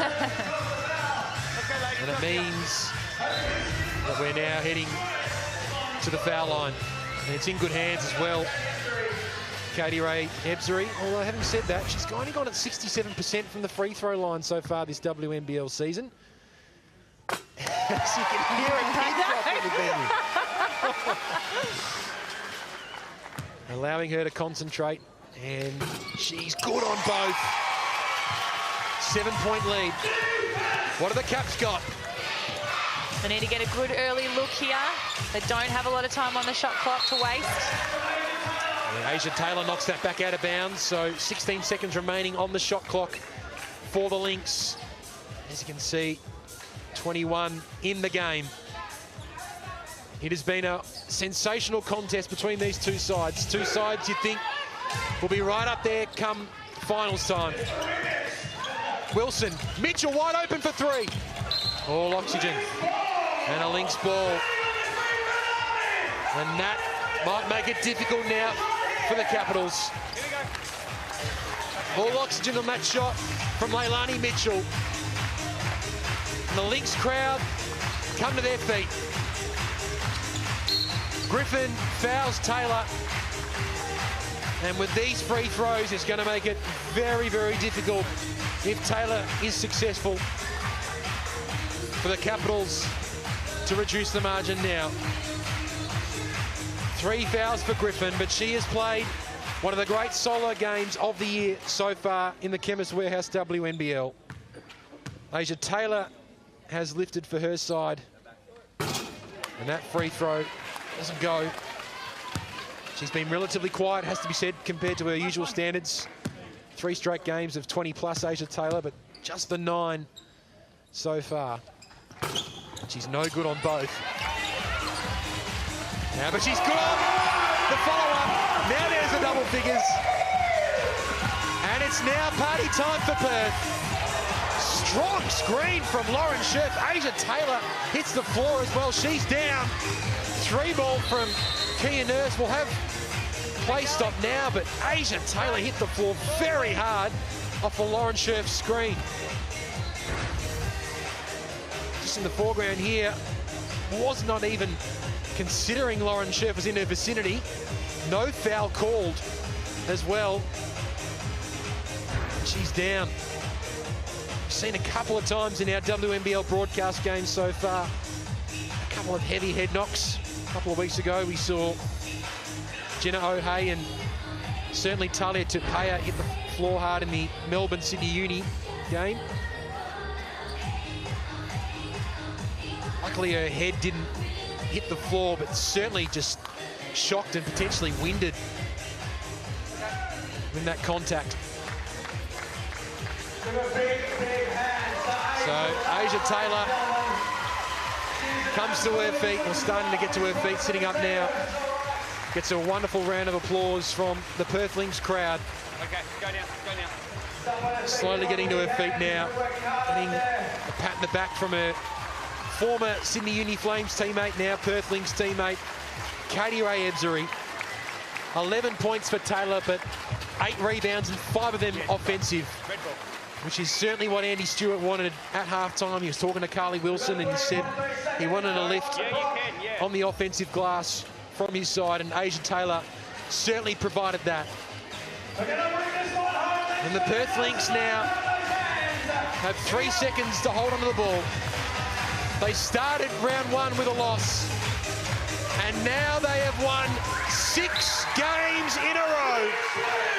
And it means that we're now heading to the foul line. And it's in good hands as well. Katie Ray Ebzery, although having said that, she's only gone at 67% from the free throw line so far this WNBL season. As you can hear a pin drop in the venue. Allowing her to concentrate, and she's good on both. 7-point lead. What have the Caps got? They need to get a good early look here. They don't have a lot of time on the shot clock to waste. Asia Taylor knocks that back out of bounds, so 16 seconds remaining on the shot clock for the Lynx. As you can see, 21 in the game. It has been a sensational contest between these two sides. Two sides you'd think will be right up there come finals time. Wilson, Mitchell wide open for 3. All oxygen. And a Lynx ball. And that might make it difficult now for the Capitals. All oxygen on that shot from Leilani Mitchell. And the Lynx crowd come to their feet. Griffin fouls Taylor. And with these free throws, it's going to make it very, very difficult if Taylor is successful for the Capitals to reduce the margin now. 3 fouls for Griffin, but she has played one of the great solo games of the year so far in the Chemist Warehouse WNBL. Asia Taylor has lifted for her side. And that free throw doesn't go. She's been relatively quiet, has to be said, compared to her usual standards. 3 straight games of 20+ Asia Taylor, but just the 9 so far. She's no good on both. Now, but she's good on the follow-up. Now there's the double figures. And it's now party time for Perth. Strong screen from Lauren Scherf. Asia Taylor hits the floor as well. She's down. 3 ball from Kia Nurse. Will have play stop now, but Asia Taylor hit the floor very hard off of Lauren Scherf's screen. Just in the foreground here, was not even considering Lauren Scherf was in her vicinity. No foul called as well. She's down. We've seen a couple of times in our WNBL broadcast games so far. A couple of heavy head knocks. A couple of weeks ago, we saw Jenna O'Hay and certainly Talia Tupea hit the floor hard in the Melbourne-Sydney Uni game. Luckily, her head didn't hit the floor, but certainly just shocked and potentially winded in that contact. So Asia Taylor comes to her feet, or starting to get to her feet, sitting up now. Gets a wonderful round of applause from the Perth Lynx crowd. Okay, go now. Slowly getting to her feet now. Getting a pat in the back from her former Sydney Uni Flames teammate, now Perth Lynx teammate, Katie Ray Ebzery. 11 points for Taylor, but 8 rebounds and 5 of them offensive, which is certainly what Andy Stewart wanted at halftime. He was talking to Carly Wilson and he said he wanted a lift on the offensive glass from his side, and Asia Taylor certainly provided that. And the Perth Lynx now have 3 seconds to hold onto the ball. They started round 1 with a loss, and now they have won 6 games in a row,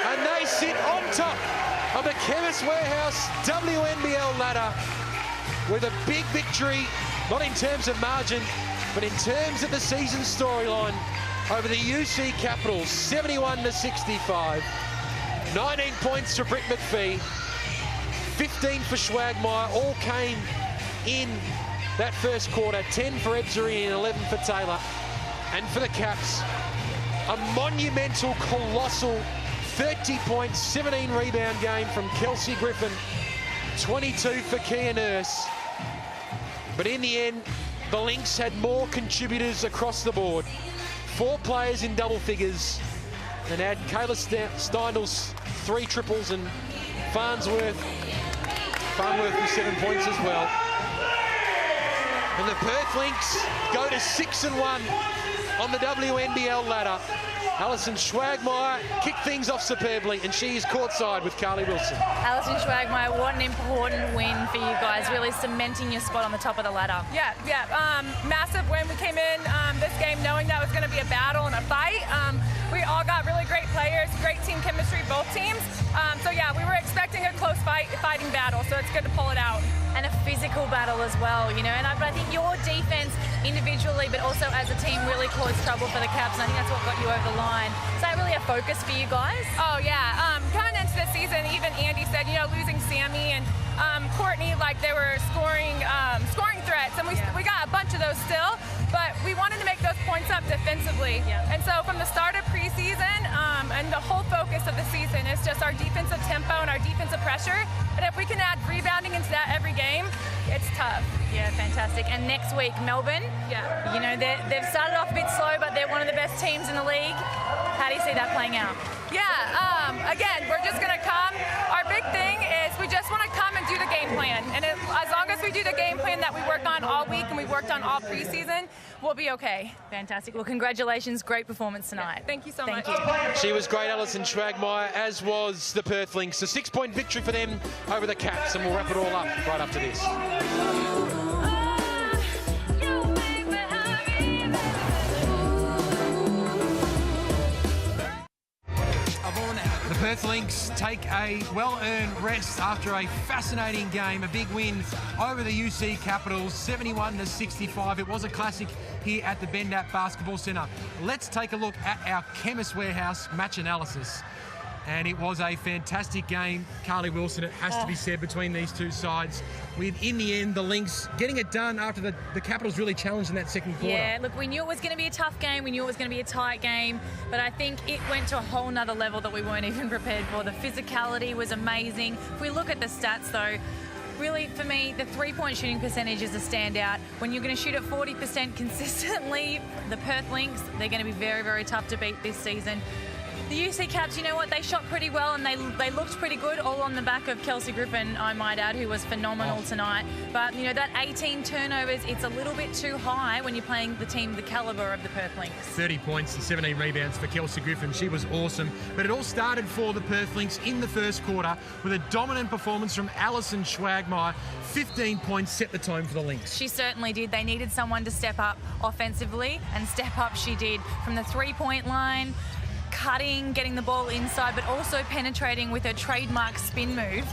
and they sit on top of the Chemist Warehouse WNBL ladder with a big victory, not in terms of margin, but in terms of the season storyline over the UC Capitals, 71-65. 19 points for Britt McPhee, 15 for Schwagmeyer, all came in that first quarter. 10 for Ebzery and 11 for Taylor. And for the Caps, a monumental, colossal 30 points, 17 rebound game from Kelsey Griffin, 22 for Kia Nurse. But in the end, the Lynx had more contributors across the board. 4 players in double figures, and add Kayla Steindel's 3 triples and Farnsworth with 7 points as well. And the Perth Lynx go to 6-1 on the WNBL ladder. Alison Schwagmeyer kicked things off superbly, and she is courtside with Carly Wilson. Alison Schwagmeyer, what an important win for you guys, really cementing your spot on the top of the ladder. Yeah. Massive win. We came in this game knowing that was going to be a battle and a fight. We all got really great players, great team chemistry, both teams. So yeah, we were expecting a close fighting battle, so it's good to pull it out. And a physical battle as well, you know. And I think your defense individually, but also as a team, really caused trouble for the Caps, and I think that's what got you over the line. Is that really a focus for you guys? Oh yeah. Coming into the season, even Andy said, you know, losing Sammy and Courtney, like they were scoring threats, and we got a bunch of those still, but we wanted to make those points up defensively. Yeah. And so from the start of preseason, and the whole focus of the season is just our defensive tempo and our defensive pressure. And if we can add rebounding into that every game, it's tough. Yeah, fantastic. And next week, Melbourne. Yeah. You know, they've started off a bit slow, but they're one of the best teams in the league. How do you see that playing out? Yeah, again, we're just going to come. Our big thing is we just want to come and do the game plan. And as long as we do the game plan that we worked on all week and we worked on all preseason, we'll be okay. Fantastic. Well, congratulations. Great performance tonight. Yeah, thank you so much. She was great, Alison Schwagmeyer, as was the Perth Lynx. A 6-point victory for them over the Caps, and we'll wrap it all up right after this. The Perth Lynx take a well-earned rest after a fascinating game, a big win over the UC Capitals, 71-65. It was a classic here at the Bendat Basketball Centre. Let's take a look at our Chemist Warehouse match analysis. And it was a fantastic game, Carly Wilson, it has to be said, between these two sides. With, in the end, the Lynx getting it done after the Capitals really challenged in that second quarter. Yeah, look, we knew it was going to be a tough game. We knew it was going to be a tight game. But I think it went to a whole nother level that we weren't even prepared for. The physicality was amazing. If we look at the stats, though, really, for me, the three-point shooting percentage is a standout. When you're going to shoot at 40% consistently, the Perth Lynx, they're going to be very, very tough to beat this season. The UC Caps, you know what, they shot pretty well and they looked pretty good, all on the back of Kelsey Griffin, I might add, who was phenomenal tonight. But, you know, that 18 turnovers, it's a little bit too high when you're playing the team the calibre of the Perth Lynx. 30 points and 17 rebounds for Kelsey Griffin. She was awesome. But it all started for the Perth Lynx in the first quarter with a dominant performance from Alison Schwagmeyer. 15 points set the tone for the Lynx. She certainly did. They needed someone to step up offensively, and step up she did. From the three-point line, cutting, getting the ball inside, but also penetrating with her trademark spin move.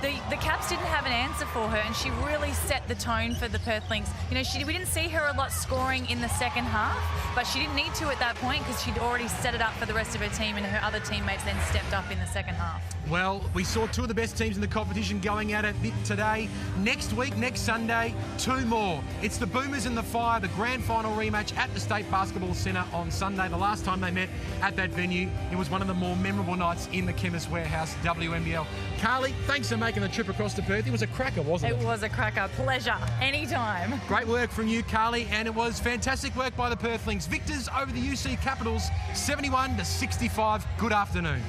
The Caps didn't have an answer for her, and she really set the tone for the Perth Lynx. You know, we didn't see her a lot scoring in the second half, but she didn't need to at that point because she'd already set it up for the rest of her team, and her other teammates then stepped up in the second half. Well, we saw two of the best teams in the competition going at it today. Next week, next Sunday, two more. It's the Boomers and the Fire, the grand final rematch at the State Basketball Centre on Sunday. The last time they met at that venue, it was one of the more memorable nights in the Chemist Warehouse WNBL. Carly, thanks for making the trip across to Perth. It was a cracker, wasn't it? It was a cracker. Pleasure. Anytime. Great work from you, Carly, and it was fantastic work by the Perth Lynx. Victors over the UC Capitals, 71-65. Good afternoon.